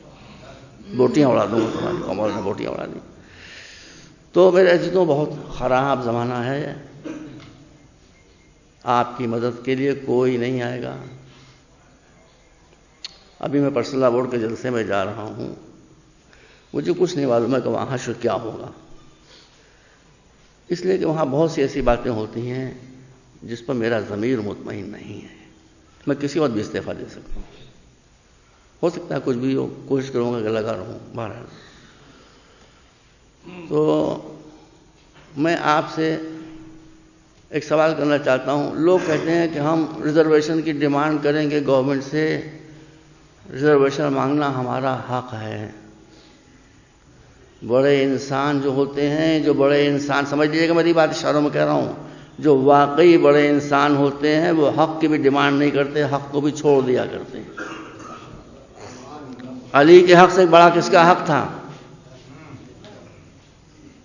S1: بوٹیاں اڑا دوں گا تمہاری، مولانا نے بوٹیاں اڑا دی۔ تو میرے عزیزوں بہت خراب زمانہ ہے، آپ کی مدد کے لیے کوئی نہیں آئے گا۔ ابھی میں پرسنل بورڈ کے جلسے میں جا رہا ہوں، مجھے کچھ نہیں معلوم ہے کہ وہاں حشر کیا ہوگا، اس لیے کہ وہاں بہت سی ایسی باتیں ہوتی ہیں جس پر میرا ضمیر مطمئن نہیں ہے۔ میں کسی وقت بھی استعفیٰ دے سکتا ہوں، ہو سکتا ہے کچھ بھی ہو، کوشش کروں گا کہ لگا رہوں بہرحال۔ تو میں آپ سے ایک سوال کرنا چاہتا ہوں۔ لوگ کہتے ہیں کہ ہم ریزرویشن کی ڈیمانڈ کریں گے گورنمنٹ سے، ریزرویشن مانگنا ہمارا حق ہے۔ بڑے انسان جو ہوتے ہیں، جو بڑے انسان، سمجھ لیجیے کہ میری بات اشاروں میں کہہ رہا ہوں، جو واقعی بڑے انسان ہوتے ہیں وہ حق کی بھی ڈیمانڈ نہیں کرتے، حق کو بھی چھوڑ دیا کرتے ہیں۔ علی کے حق سے بڑا کس کا حق تھا؟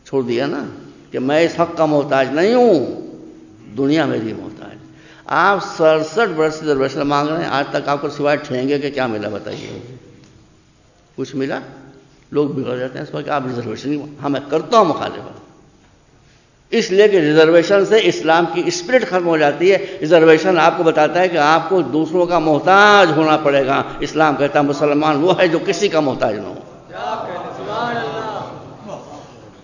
S1: چھوڑ دیا نا، کہ میں اس حق کا محتاج نہیں ہوں، دنیا میری محتاج۔ آپ 67 برس سے ریزرویشن مانگ رہے ہیں، آج تک آپ کو سوائے ٹھینگے کے کیا ملا بتائیے؟ کچھ ملا؟ لوگ بگڑ جاتے ہیں اس پر کہ آپ ریزرویشن ہی، ہاں میں کرتا ہوں مخالفت، اس لیے کہ ریزرویشن سے اسلام کی اسپرٹ ختم ہو جاتی ہے۔ ریزرویشن آپ کو بتاتا ہے کہ آپ کو دوسروں کا محتاج ہونا پڑے گا۔ اسلام کہتا ہے مسلمان وہ ہے جو کسی کا محتاج نہ ہو،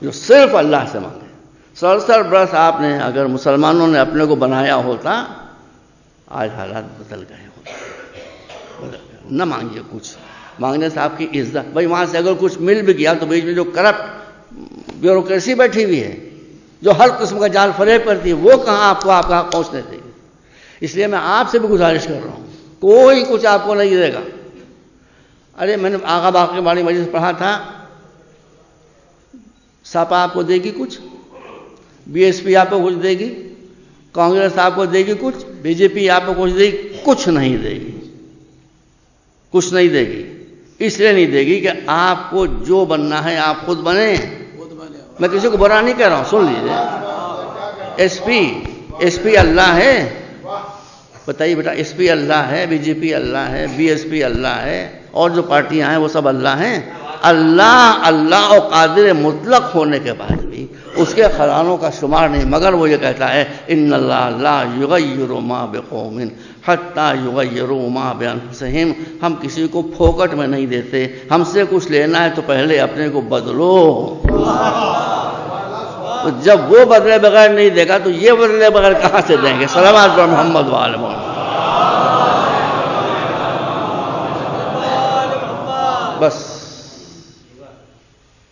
S1: جو صرف اللہ سے مانگے۔ 67 برس آپ نے اگر مسلمانوں نے اپنے کو بنایا ہوتا، آج حالات بدل گئے ہوتے۔ نہ مانگیے کچھ، مانگنے سے آپ کی عزت، بھائی وہاں سے اگر کچھ مل بھی گیا تو بیچ میں جو کرپٹ بیوروکریسی بیٹھی ہوئی ہے، جو ہر قسم کا جال فریب کرتی ہے، وہ کہاں آپ کو آپ کہاں پہنچنے دے گی؟ اس لیے میں آپ سے بھی گزارش کر رہا ہوں، کوئی کچھ آپ کو نہیں دے گا۔ ارے میں نے آغا باقی والی مجلس پڑھا تھا، سپا آپ کو دے گی کچھ، بی ایس پی آپ کو کچھ دے گی، کانگریس آپ کو دے گی کچھ، بی جے پی آپ کو کچھ دے گی؟ کچھ نہیں دے گی، کچھ نہیں دے گی۔ اس لیے نہیں دے گی کہ آپ کو جو بننا ہے آپ خود بنیں۔ میں کسی کو برا نہیں کہہ رہا ہوں، سن لیجیے۔ ایس پی اللہ ہے، بتائیے بیٹا، ایس پی اللہ ہے، بی جے پی اللہ ہے، بی ایس پی اللہ ہے، اور جو پارٹیاں ہیں وہ سب اللہ ہیں۔ اللہ اور قادر مطلق ہونے کے بعد بھی اس کے خزانوں کا شمار نہیں، مگر وہ یہ کہتا ہے ان اللہ لا یغیر ما بقوم حتی یغیروا ما بانفسہم۔ ہم کسی کو پھوکٹ میں نہیں دیتے، ہم سے کچھ لینا ہے تو پہلے اپنے کو بدلو، تو جب وہ بدلے بغیر نہیں دے گا تو یہ بدلے بغیر کہاں سے دیں گے؟ صلوات پر محمد وآل محمد۔ بس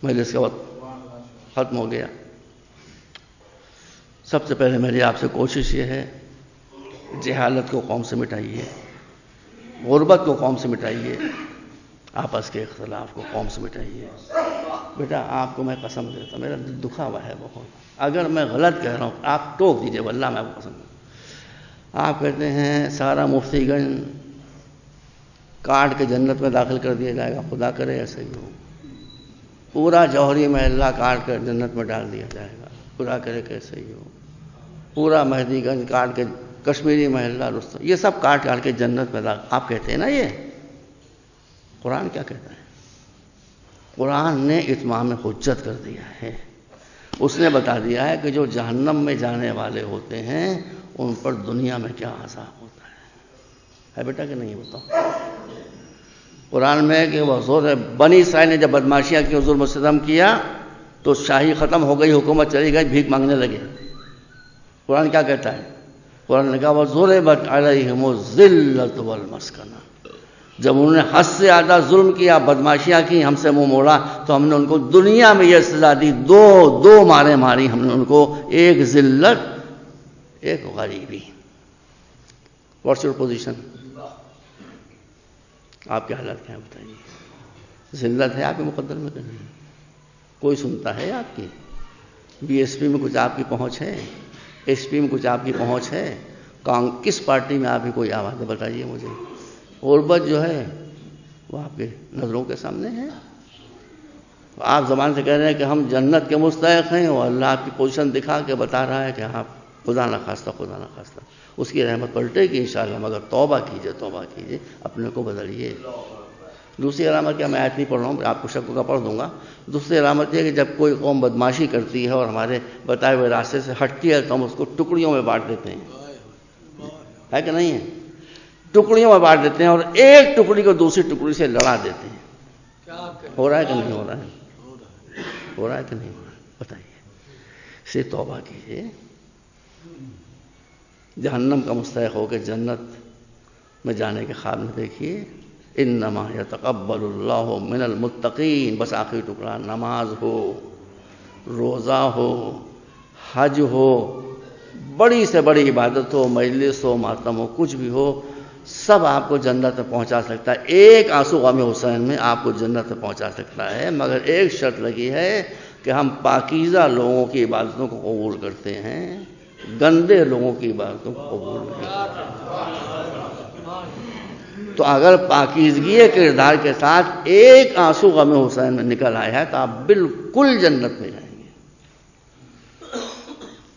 S1: مجلس کا وقت ختم ہو گیا۔ سب سے پہلے میری آپ سے کوشش یہ ہے، جہالت کو قوم سے مٹائیے، غربت کو قوم سے مٹائیے، آپس کے اختلاف کو قوم سے مٹائیے۔ بیٹا آپ کو میں قسم دیتا ہوں، میرا دل دکھا ہوا ہے بہت، اگر میں غلط کہہ رہا ہوں آپ ٹوک دیجیے، واللہ میں آپ کو قسم دیتا ہوں۔ آپ کہتے ہیں سارا مفتی گنج کاٹ کے جنت میں داخل کر دیا جائے گا، خدا کرے ایسا ہی ہو۔ پورا جوہری محلہ کاٹ کر جنت میں ڈال دیا جائے گا، خدا کرے کیسے ہی ہو۔ پورا مہدی گنج کاٹ کے، کشمیری محلہ، رستم، یہ سب کاٹ کے جنت میں داخل، آپ کہتے ہیں نا یہ؟ قرآن کیا کہتا ہے؟ قرآن نے اتمام حجت کر دیا ہے، اس نے بتا دیا ہے کہ جو جہنم میں جانے والے ہوتے ہیں ان پر دنیا میں کیا عذاب ہوتا ہے بیٹا کہ نہیں؟ بتاؤ قرآن میں کہ وہ زور ہے، بنی اسرائیل نے جب بدماشیاں کی، ظلم و ستم کیا تو شاہی ختم ہو گئی، حکومت چلی گئی، بھیک مانگنے لگے۔ قرآن کیا کہتا ہے؟ قرآن نے کہا وَضُرِبَتْ عَلَيْهِمُ الذِّلَّةُ وَالْمَسْكَنَةُ۔ جب انہوں نے حد سے زیادہ ظلم کیا، بدماشیاں کی، ہم سے منہ موڑا، تو ہم نے ان کو دنیا میں یہ سزا دی، دو مارے ماری ہم نے ان کو، ایک ذلت، ایک غریبی۔ What's your position? آپ کے حالات کیا ہیں بتائیے؟ ذلت ہے آپ کے مقدر میں کہ نہیں؟ کوئی سنتا ہے آپ کی؟ بی ایس پی میں کچھ آپ کی پہنچ ہے؟ ایس پی میں کچھ آپ کی پہنچ ہے؟ کس پارٹی میں آپ کی کوئی آواز ہے بتائیے مجھے؟ غربت جو ہے وہ آپ کے نظروں کے سامنے ہے. آپ زبان سے کہہ رہے ہیں کہ ہم جنت کے مستحق ہیں، اور اللہ آپ کی پوزیشن دکھا کے بتا رہا ہے کہ آپ خدا نہ خواستہ اس کی رحمت پلٹے گی انشاءاللہ، مگر توبہ کیجئے، اپنے کو بدلیے. دوسری علامت کیا، میں آیت نہیں پڑھ رہا ہوں، آپ کو شک کا پڑھ دوں گا. دوسری علامت یہ ہے کہ جب کوئی قوم بدماشی کرتی ہے اور ہمارے بتائے ہوئے راستے سے ہٹتی ہے تو ہم اس کو ٹکڑیوں میں بانٹ دیتے ہیں. ہے کہ نہیں ہے؟ ٹکڑیوں میں بانٹ دیتے ہیں اور ایک ٹکڑی کو دوسری ٹکڑی سے لڑا دیتے ہیں. ہو رہا ہے کہ نہیں ہو رہا ہے؟ ہو رہا ہے کہ نہیں ہو رہا ہے؟ بتائیے. سے توبہ کیجیے، جہنم کا مستحق ہو کے جنت میں جانے کے خواب نہ دیکھیے. انما یتقبل اللہ من المتقین. بس آخری ٹکڑا، نماز ہو، روزہ ہو، حج ہو، بڑی سے بڑی عبادت ہو، مجلس ہو، ماتم ہو، کچھ بھی ہو، سب آپ کو جنت میں پہنچا سکتا ہے. ایک آنسو غم حسین میں آپ کو جنت میں پہنچا سکتا ہے، مگر ایک شرط لگی ہے کہ ہم پاکیزہ لوگوں کی عبادتوں کو قبول کرتے ہیں، گندے لوگوں کی عبادتوں کو قبول نہیں کرتے. تو اگر پاکیزگی کردار کے ساتھ ایک آنسو غم حسین میں نکل آیا ہے تو آپ بالکل جنت میں جائیں گے.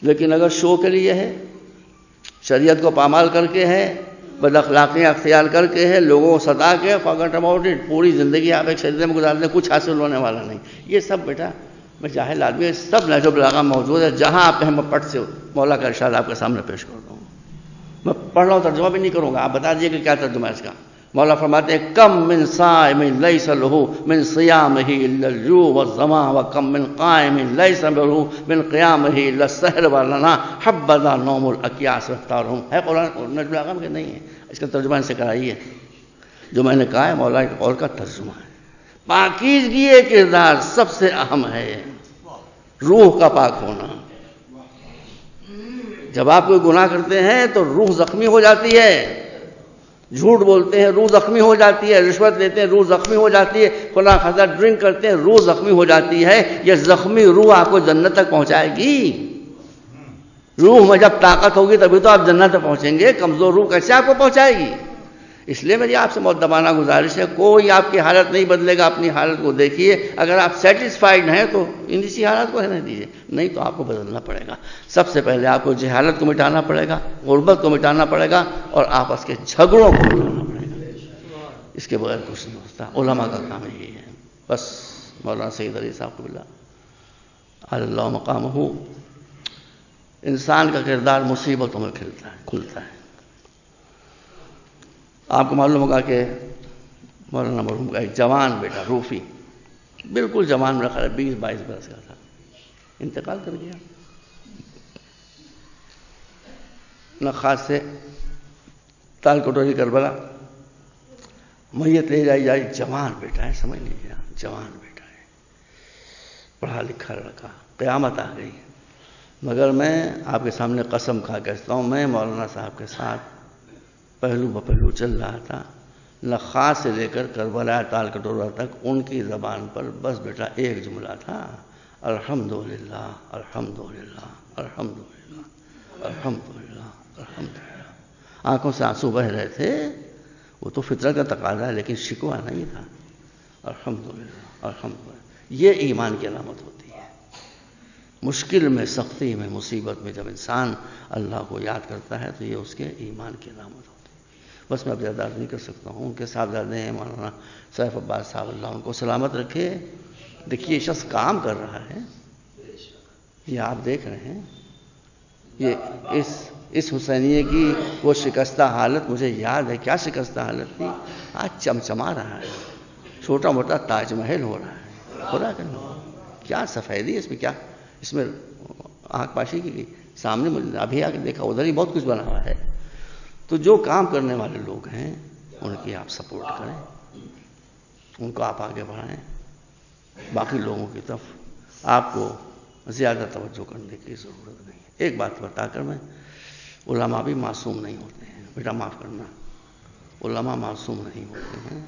S1: لیکن اگر شو کے لیے ہے، شریعت کو پامال کر کے ہے، بد اخلاقیاں اختیار کر کے ہے، لوگوں کو ستا کے forget about it، پوری زندگی آپ ایک سجدے میں گزار دیں، کچھ حاصل ہونے والا نہیں. یہ سب بیٹا میں جاہل آدمی، سب نہج البلاغہ موجود ہے. جہاں آپ کہیں میں پٹ سے مولا کا ارشاد آپ کے سامنے پیش کر دوں. میں پڑھ رہا ہوں، ترجمہ بھی نہیں کروں گا، آپ بتا دیجیے کہ کیا ترجمہ ہے اس کا. مولا فرماتے ہیں کم من صائم لیس لہ من صیامہ الا الجوع والظما وکم من قائم لیس لہ من قیامہ الا السحر ولنا حبذا نوم الاکیاس واختارہم. ہے قرآن نجم البلاغہ میں کہ نہیں ہے؟ اس کا ترجمہ ان سے کرائیے. جو میں نے کہا ہے مولا کے قول کا ترجمہ ہے. پاکیزگی کردار سب سے اہم ہے، روح کا پاک ہونا. جب آپ کوئی گناہ کرتے ہیں تو روح زخمی ہو جاتی ہے، جھوٹ بولتے ہیں روح زخمی ہو جاتی ہے، رشوت لیتے ہیں روح زخمی ہو جاتی ہے، خدا خاصا ڈرنک کرتے ہیں روح زخمی ہو جاتی ہے. یہ زخمی روح آپ کو جنت تک پہنچائے گی. روح میں جب طاقت ہوگی تبھی تو آپ جنت تک پہنچیں گے. کمزور روح کیسے آپ کو پہنچائے گی؟ اس لیے میری آپ سے مؤدبانہ گزارش ہے، کوئی آپ کی حالت نہیں بدلے گا. اپنی حالت کو دیکھیے، اگر آپ سیٹسفائیڈ ہیں تو اسی حالت کو رہنے دیجیے، نہیں تو آپ کو بدلنا پڑے گا. سب سے پہلے آپ کو جہالت کو مٹانا پڑے گا، غربت کو مٹانا پڑے گا، اور آپس کے جھگڑوں کو مٹانا پڑے گا. اس کے بغیر کچھ نہیں ہوتا. علماء کا کام یہی ہے. بس مولانا سید علی صاحب کو اللہ مقامہ. انسان کا کردار مصیبتوں میں کھلتا ہے. آپ کو معلوم ہوگا کہ مولانا مرحوم کا ایک جوان بیٹا روفی، بالکل جوان، میرا خیال ہے 20-22 برس کا تھا، انتقال کر گیا. نخاس سے تال کٹوری کربلا میت لے جائی جائے. جوان بیٹا ہے، سمجھ لیجیے، جوان بیٹا ہے، پڑھا لکھا لڑکا. قیامت آ گئی. مگر میں آپ کے سامنے قسم کھا کہتا ہوں، میں مولانا صاحب کے ساتھ پہلو بپہلو چل رہا تھا. نخاس سے لے کر کربلا تال کٹورا تک ان کی زبان پر بس بیٹا ایک جملہ تھا، الحمدللہ الحمدللہ الحمدللہ الحمدللہ الحمدللہ. آنکھوں سے آنسو بہہ رہے تھے. وہ تو فطرت کا تقاضا ہے، لیکن شکوہ نہیں تھا. الحمدللہ الحمدللہ. یہ ایمان کی علامت ہوتی ہے. مشکل میں، سختی میں، مصیبت میں جب انسان اللہ کو یاد کرتا ہے تو یہ اس کے ایمان کی علامت ہوتی ہے. بس میں اب زیادہ عرض نہیں کر سکتا ہوں. ان کے صاحبزادے ہیں مولانا سیف عباس صاحب، اللہ ان کو سلامت رکھے. دیکھیے یہ شخص کام کر رہا ہے، یہ آپ دیکھ رہے ہیں. یہ اس حسینیے کی وہ شکستہ حالت مجھے یاد ہے. کیا شکستہ حالت تھی؟ آج چمچما رہا ہے، چھوٹا موٹا تاج محل ہو رہا ہے. ہو رہا کہ نہیں؟ کیا سفیدی اس میں، کیا اس میں آنکھ پاشی کی گئی. سامنے مجھے ابھی آ کے دیکھا، ادھر ہی بہت کچھ بنا ہوا ہے. تو جو کام کرنے والے لوگ ہیں ان کی آپ سپورٹ کریں، ان کو آپ آگے بڑھائیں. باقی لوگوں کی طرف آپ کو زیادہ توجہ کرنے کی ضرورت نہیں. ایک بات بتا کر میں، علماء بھی معصوم نہیں ہوتے ہیں بیٹا، معاف کرنا. علماء معصوم نہیں ہوتے ہیں،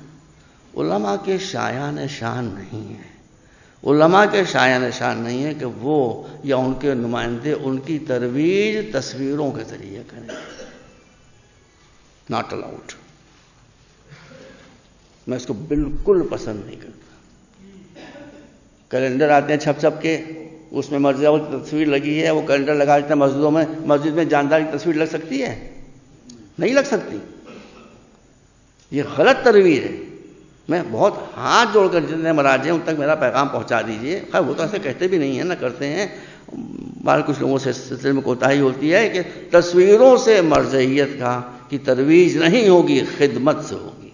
S1: علماء کے شایان شان نہیں ہیں، علماء کے شایان شان نہیں ہے کہ وہ یا ان کے نمائندے ان کی ترویج تصویروں کے ذریعے کریں. Not allowed. میں اس کو بالکل پسند نہیں کرتا. کیلنڈر آتے ہیں چھپ چھپ کے، اس میں مرزا کی تصویر لگی ہے، وہ کیلنڈر لگا دیتے ہیں مسجدوں میں. مسجد میں جاندار کی تصویر لگ سکتی ہے؟ نہیں لگ سکتی. یہ غلط ترویج ہے. میں بہت ہاتھ جوڑ کر جتنے مراج ہیں ان تک میرا پیغام پہنچا دیجئے. خیر وہ تو ایسے کہتے بھی نہیں ہیں، نہ کرتے ہیں. بار کچھ لوگوں سے سلسلے میں کوتاہی ہوتی ہے کہ تصویروں سے مرجعیت کی ترویج نہیں ہوگی، خدمت سے ہوگی.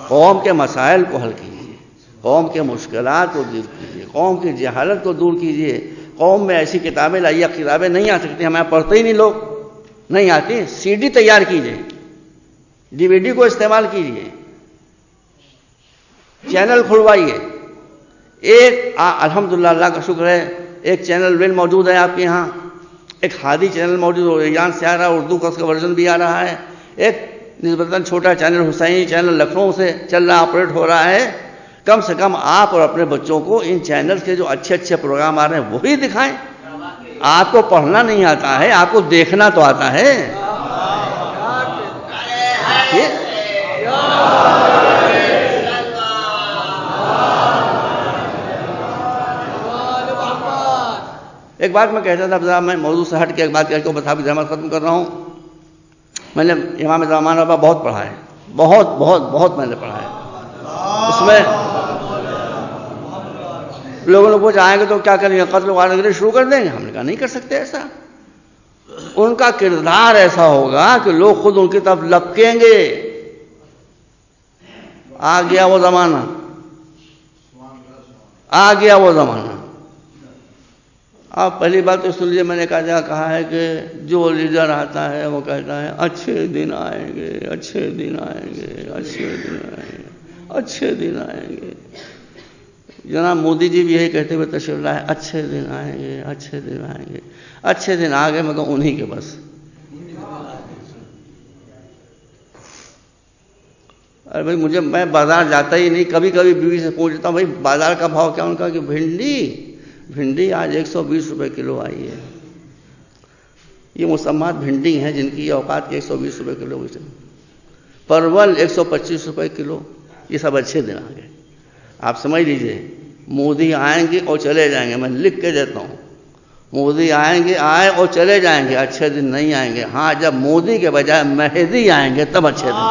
S1: قوم کے مسائل کو حل کیجیے، قوم کے مشکلات کو دور کیجیے، قوم کی جہالت کو دور کیجیے. قوم میں ایسی کتابیں لائیے، کتابیں نہیں آ سکتی، ہمیں پڑھتے ہی نہیں، لوگ نہیں آتی. سی ڈی تیار کیجیے، ڈی وی ڈی کو استعمال کیجیے، چینل کھلوائیے. ایک الحمدللہ اللہ کا شکر ہے ایک چینل ویل موجود ہے آپ کے یہاں، ایک ہادی چینل موجود ہے، ایران سے آ رہا ہے، اردو کا اس کا ورژن بھی آ رہا ہے. ایک نسبتاً چھوٹا چینل حسینی چینل لکھنؤ سے چل رہا، آپریٹ ہو رہا ہے. کم سے کم آپ اور اپنے بچوں کو ان چینل کے جو اچھے اچھے پروگرام آ رہے ہیں وہی دکھائیں. آپ کو پڑھنا نہیں آتا ہے، آپ کو دیکھنا تو آتا ہے. ایک بات میں کہتا تھا، میں موضوع سے ہٹ کے ایک بات کر کے بتا بھی جمع ختم کر رہا ہوں. میں نے امام زمان بابا بہت پڑھا ہے، بہت بہت بہت میں نے پڑھا ہے. اس میں لوگوں نے پوچھا آئیں گے تو کیا کریں گے، قتل وغیرہ شروع کر دیں گے؟ ہم نے کہا نہیں کر سکتے ایسا. ان کا کردار ایسا ہوگا کہ لوگ خود ان کی طرف لپکیں گے. آ گیا وہ زمانہ، آ گیا وہ زمانہ. آپ پہلی بات تو سن لیجیے، میں نے کہا ہے کہ جو لیڈر آتا ہے وہ کہتا ہے اچھے دن آئیں گے، اچھے دن آئیں گے، اچھے دن آئیں گے، اچھے دن آئیں گے. جناب مودی جی بھی یہی کہتے ہوئے تشریف لائے، اچھے دن آئیں گے، اچھے دن آئیں گے. اچھے دن آ گئے مگر انہی کے بس. ارے بھائی میں بازار جاتا ہی نہیں، کبھی کبھی بیوی سے پوچھتا ہوں بھائی بازار کا بھاؤ کیا؟ ان کا کہ بھنڈی آج 120 روپے کلو آئی ہے. یہ مسمات بھنڈی ہیں جن کی اوقات کے 120 روپے کلو. پرول 125 روپے کلو. یہ سب اچھے دن آ گئے. آپ سمجھ لیجئے مودی آئیں گے اور چلے جائیں گے. میں لکھ کے دیتا ہوں، مودی آئیں گے، آئے اور چلے جائیں گے، اچھے دن نہیں آئیں گے. ہاں جب مودی کے بجائے مہدی آئیں گے تب اچھے دن.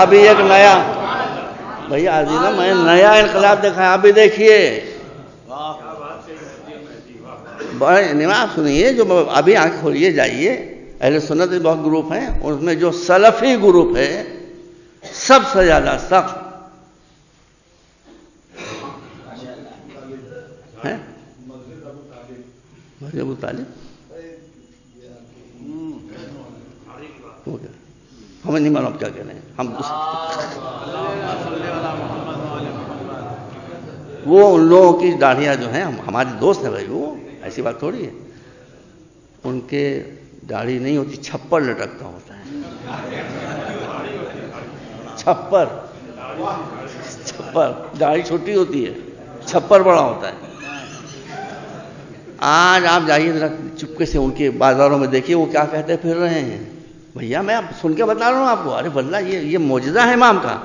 S1: ابھی ایک نیا بھیا عزیزہ میں نیا انقلاب دیکھا ہے، آپ بھی دیکھیے. آپ سنیے، جو ابھی آنکھ کھولیے جائیے، اہل سنت بہت گروپ ہیں، اس میں جو سلفی گروپ ہے سب سے زیادہ سخت ہے مسجد ابو طالب. ہمیں نہیں معلوم کیا کہہ رہے ہیں ہم. وہ ان لوگوں کی داڑھیاں جو ہیں، ہمارے دوست ہیں بھائی، وہ ایسی بات تھوڑی ہے. ان کے داڑھی نہیں ہوتی، چھپر لٹکتا ہوتا ہے. چھپر داڑھی چھوٹی ہوتی ہے، چھپر بڑا ہوتا ہے. آج آپ جائیے ذرا چپکے سے ان کے بازاروں میں دیکھیے وہ کیا کہتے پھر رہے ہیں. بھیا میں سن کے بتا رہا ہوں آپ کو. ارے واللہ یہ معجزہ ہے امام کا.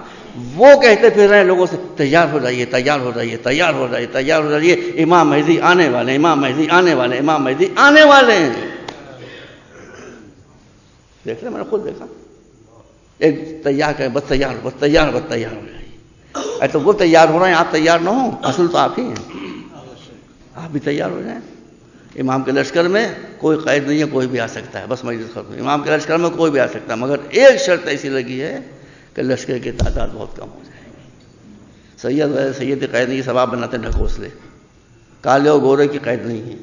S1: وہ کہتے پھر رہے ہیں لوگوں سے تیار ہو جائیے، تیار ہو جائیے، تیار ہو جائیے، تیار ہو جائیے، امام مہدی آنے والے، امام مہدی آنے والے، امام مہدی آنے والے ہیں. دیکھ لیں، میں نے خود دیکھا. ایک تیار کرے، بس تیار ہو جائیے. تو وہ تیار ہو رہے ہیں، آپ تیار نہ ہوں، اصل تو آپ ہی ہیں. آپ بھی تیار ہو جائیں. امام کے لشکر میں کوئی قید نہیں ہے، کوئی بھی آ سکتا ہے. بس مجلس ختم. امام کے لشکر میں کوئی بھی آ سکتا ہے، مگر ایک شرط ایسی لگی ہے کہ لشکر کی تعداد بہت کم ہو جائے گی. سید قید نہیں ثواب بناتے ڈھکوسلے. کالے اور گورے کی قید نہیں ہے،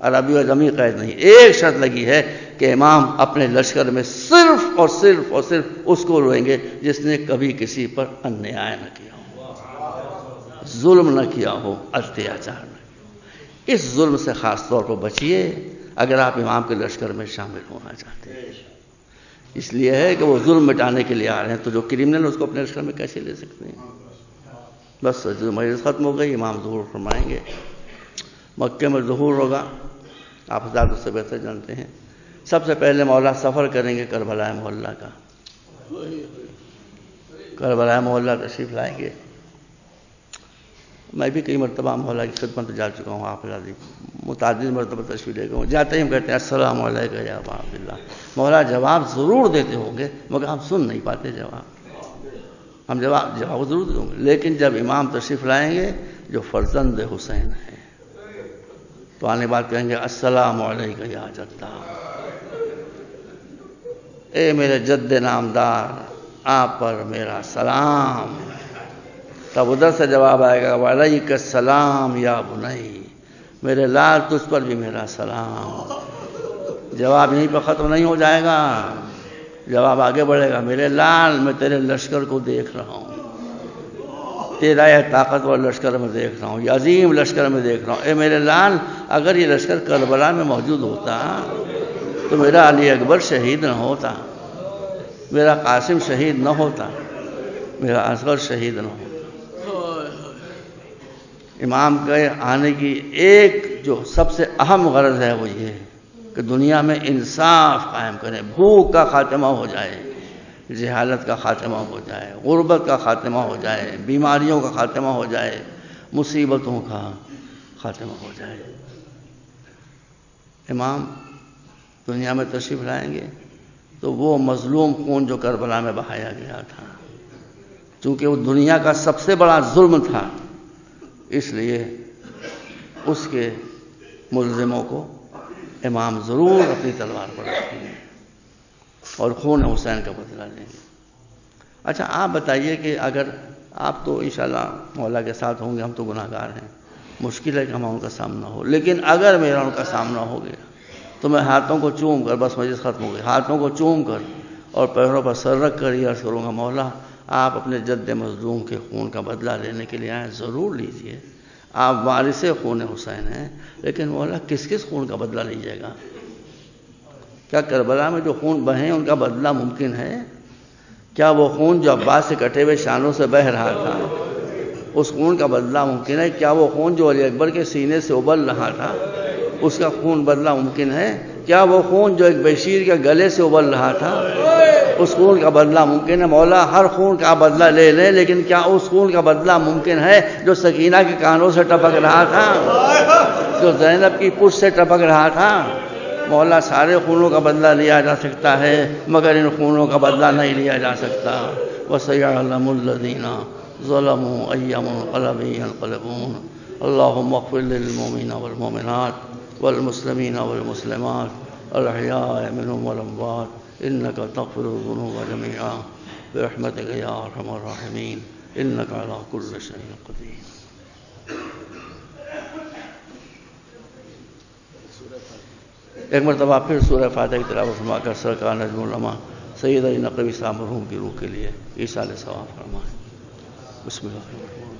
S1: عربی اور جمی قید نہیں. ایک شرط لگی ہے کہ امام اپنے لشکر میں صرف اور صرف اور صرف اس کو روئیں گے جس نے کبھی کسی پر انیائے نہ کیا ہو، ظلم نہ کیا ہو، اتیاچار نہ کیا ہو. اس ظلم سے خاص طور پر بچیے اگر آپ امام کے لشکر میں شامل ہونا چاہتے ہیں. اس لیے ہے کہ وہ ظلم مٹانے کے لیے آ رہے ہیں، تو جو کرمنل اس کو اپنے لشکر میں کیسے لے سکتے ہیں؟ بس مجلس ختم ہو گئی، امام ظہور فرمائیں گے. مکے میں ظہور ہوگا، آپ حضرات اس سے بہتر جانتے ہیں. سب سے پہلے مولا سفر کریں گے کربلا محلہ کا. کربلا محلہ تشریف لائیں گے. میں بھی کئی مرتبہ مولا کی خدمت جا چکا ہوں، آپ حضرات متعدد مرتبہ تشریف لے گئے ہوں. جاتے ہی ہم کہتے ہیں السلام علیکم یا ابا عبداللہ. مولا جواب ضرور دیتے ہوں گے مگر ہم سن نہیں پاتے جواب. ہم جواب ضرور دیں گے، لیکن جب امام تشریف لائیں گے جو فرزند حسین ہے تو آنے بعد کہیں گے السلام علیکم یا جدہ، اے میرے جد نامدار آپ پر میرا سلام. تب ادھر سے جواب آئے گا وعلیک السلام یا بنی، میرے لال تجھ پر بھی میرا سلام. جواب یہیں پر ختم نہیں ہو جائے گا، جواب آگے بڑھے گا. میرے لال میں تیرے لشکر کو دیکھ رہا ہوں، تیرا یہ طاقتور لشکر میں دیکھ رہا ہوں، یہ عظیم لشکر میں دیکھ رہا ہوں. اے میرے لال اگر یہ لشکر کربلا میں موجود ہوتا تو میرا علی اکبر شہید نہ ہوتا، میرا قاسم شہید نہ ہوتا، میرا اصغر شہید نہ ہوتا. امام کے آنے کی ایک جو سب سے اہم غرض ہے وہ یہ ہے کہ دنیا میں انصاف قائم کریں، بھوک کا خاتمہ ہو جائے، جہالت کا خاتمہ ہو جائے، غربت کا خاتمہ ہو جائے، بیماریوں کا خاتمہ ہو جائے، مصیبتوں کا خاتمہ ہو جائے. امام دنیا میں تشریف لائیں گے تو وہ مظلوم خون جو کربلا میں بہایا گیا تھا، چونکہ وہ دنیا کا سب سے بڑا ظلم تھا، اس لیے اس کے ملزموں کو امام ضرور اپنی تلوار پر رکھیں گے اور خون حسین کا بدلہ لیں گے. اچھا آپ بتائیے کہ اگر آپ تو انشاءاللہ مولا کے ساتھ ہوں گے، ہم تو گناہ گار ہیں، مشکل ہے کہ ہمیں ان کا سامنا ہو، لیکن اگر میرا ان کا سامنا ہو گیا تو میں ہاتھوں کو چوم کر، بس مجلس ختم ہو گئی، ہاتھوں کو چوم کر اور پیروں پر سر رکھ کر یہ عرض کروں گا مولا آپ اپنے جد مظلوم کے خون کا بدلہ لینے کے لیے آئے، ضرور لیجئے. آپ وارث خون حسین ہیں، لیکن مولا کس کس خون کا بدلہ لیجیے گا؟ کیا کربلا میں جو خون بہیں ان کا بدلہ ممکن ہے؟ کیا وہ خون جو عباس سے کٹے ہوئے شانوں سے بہہ رہا تھا اس خون کا بدلہ ممکن ہے؟ کیا وہ خون جو علی اکبر کے سینے سے ابل رہا تھا اس کا خون بدلہ ممکن ہے؟ کیا وہ خون جو ایک بشیر کے گلے سے ابل رہا تھا اس خون کا بدلہ ممکن ہے؟ مولا ہر خون کا بدلہ لے لیں، لیکن کیا اس خون کا بدلہ ممکن ہے جو سکینہ کے کانوں سے ٹپک رہا تھا، جو زینب کی پشت سے ٹپک رہا تھا؟ مولا سارے خونوں کا بدلہ لیا جا سکتا ہے مگر ان خونوں کا بدلہ نہیں لیا جا سکتا. وَسَيَعْلَمُ الَّذِينَ ظَلَمُوا أَيَّ مُنقَلَبٍ يَنقَلِبُونَ. اللهم اغفر للمؤمنين والمؤمنات والمسلمين والمسلمات الأحياء منهم والأموات إنك تغفر الذنوب جميعا برحمتك يا أرحم الراحمين إنك على كل شيء قدير. ایک مرتبہ پھر سورہ فاتحہ کی تلاوت فرما کر سرکار نجم العلماء سید علی نقوی صاحب مرحوم کی روح کے لیے ایصال ثواب فرمائیں. بسم اللہ الرحمن الرحیم.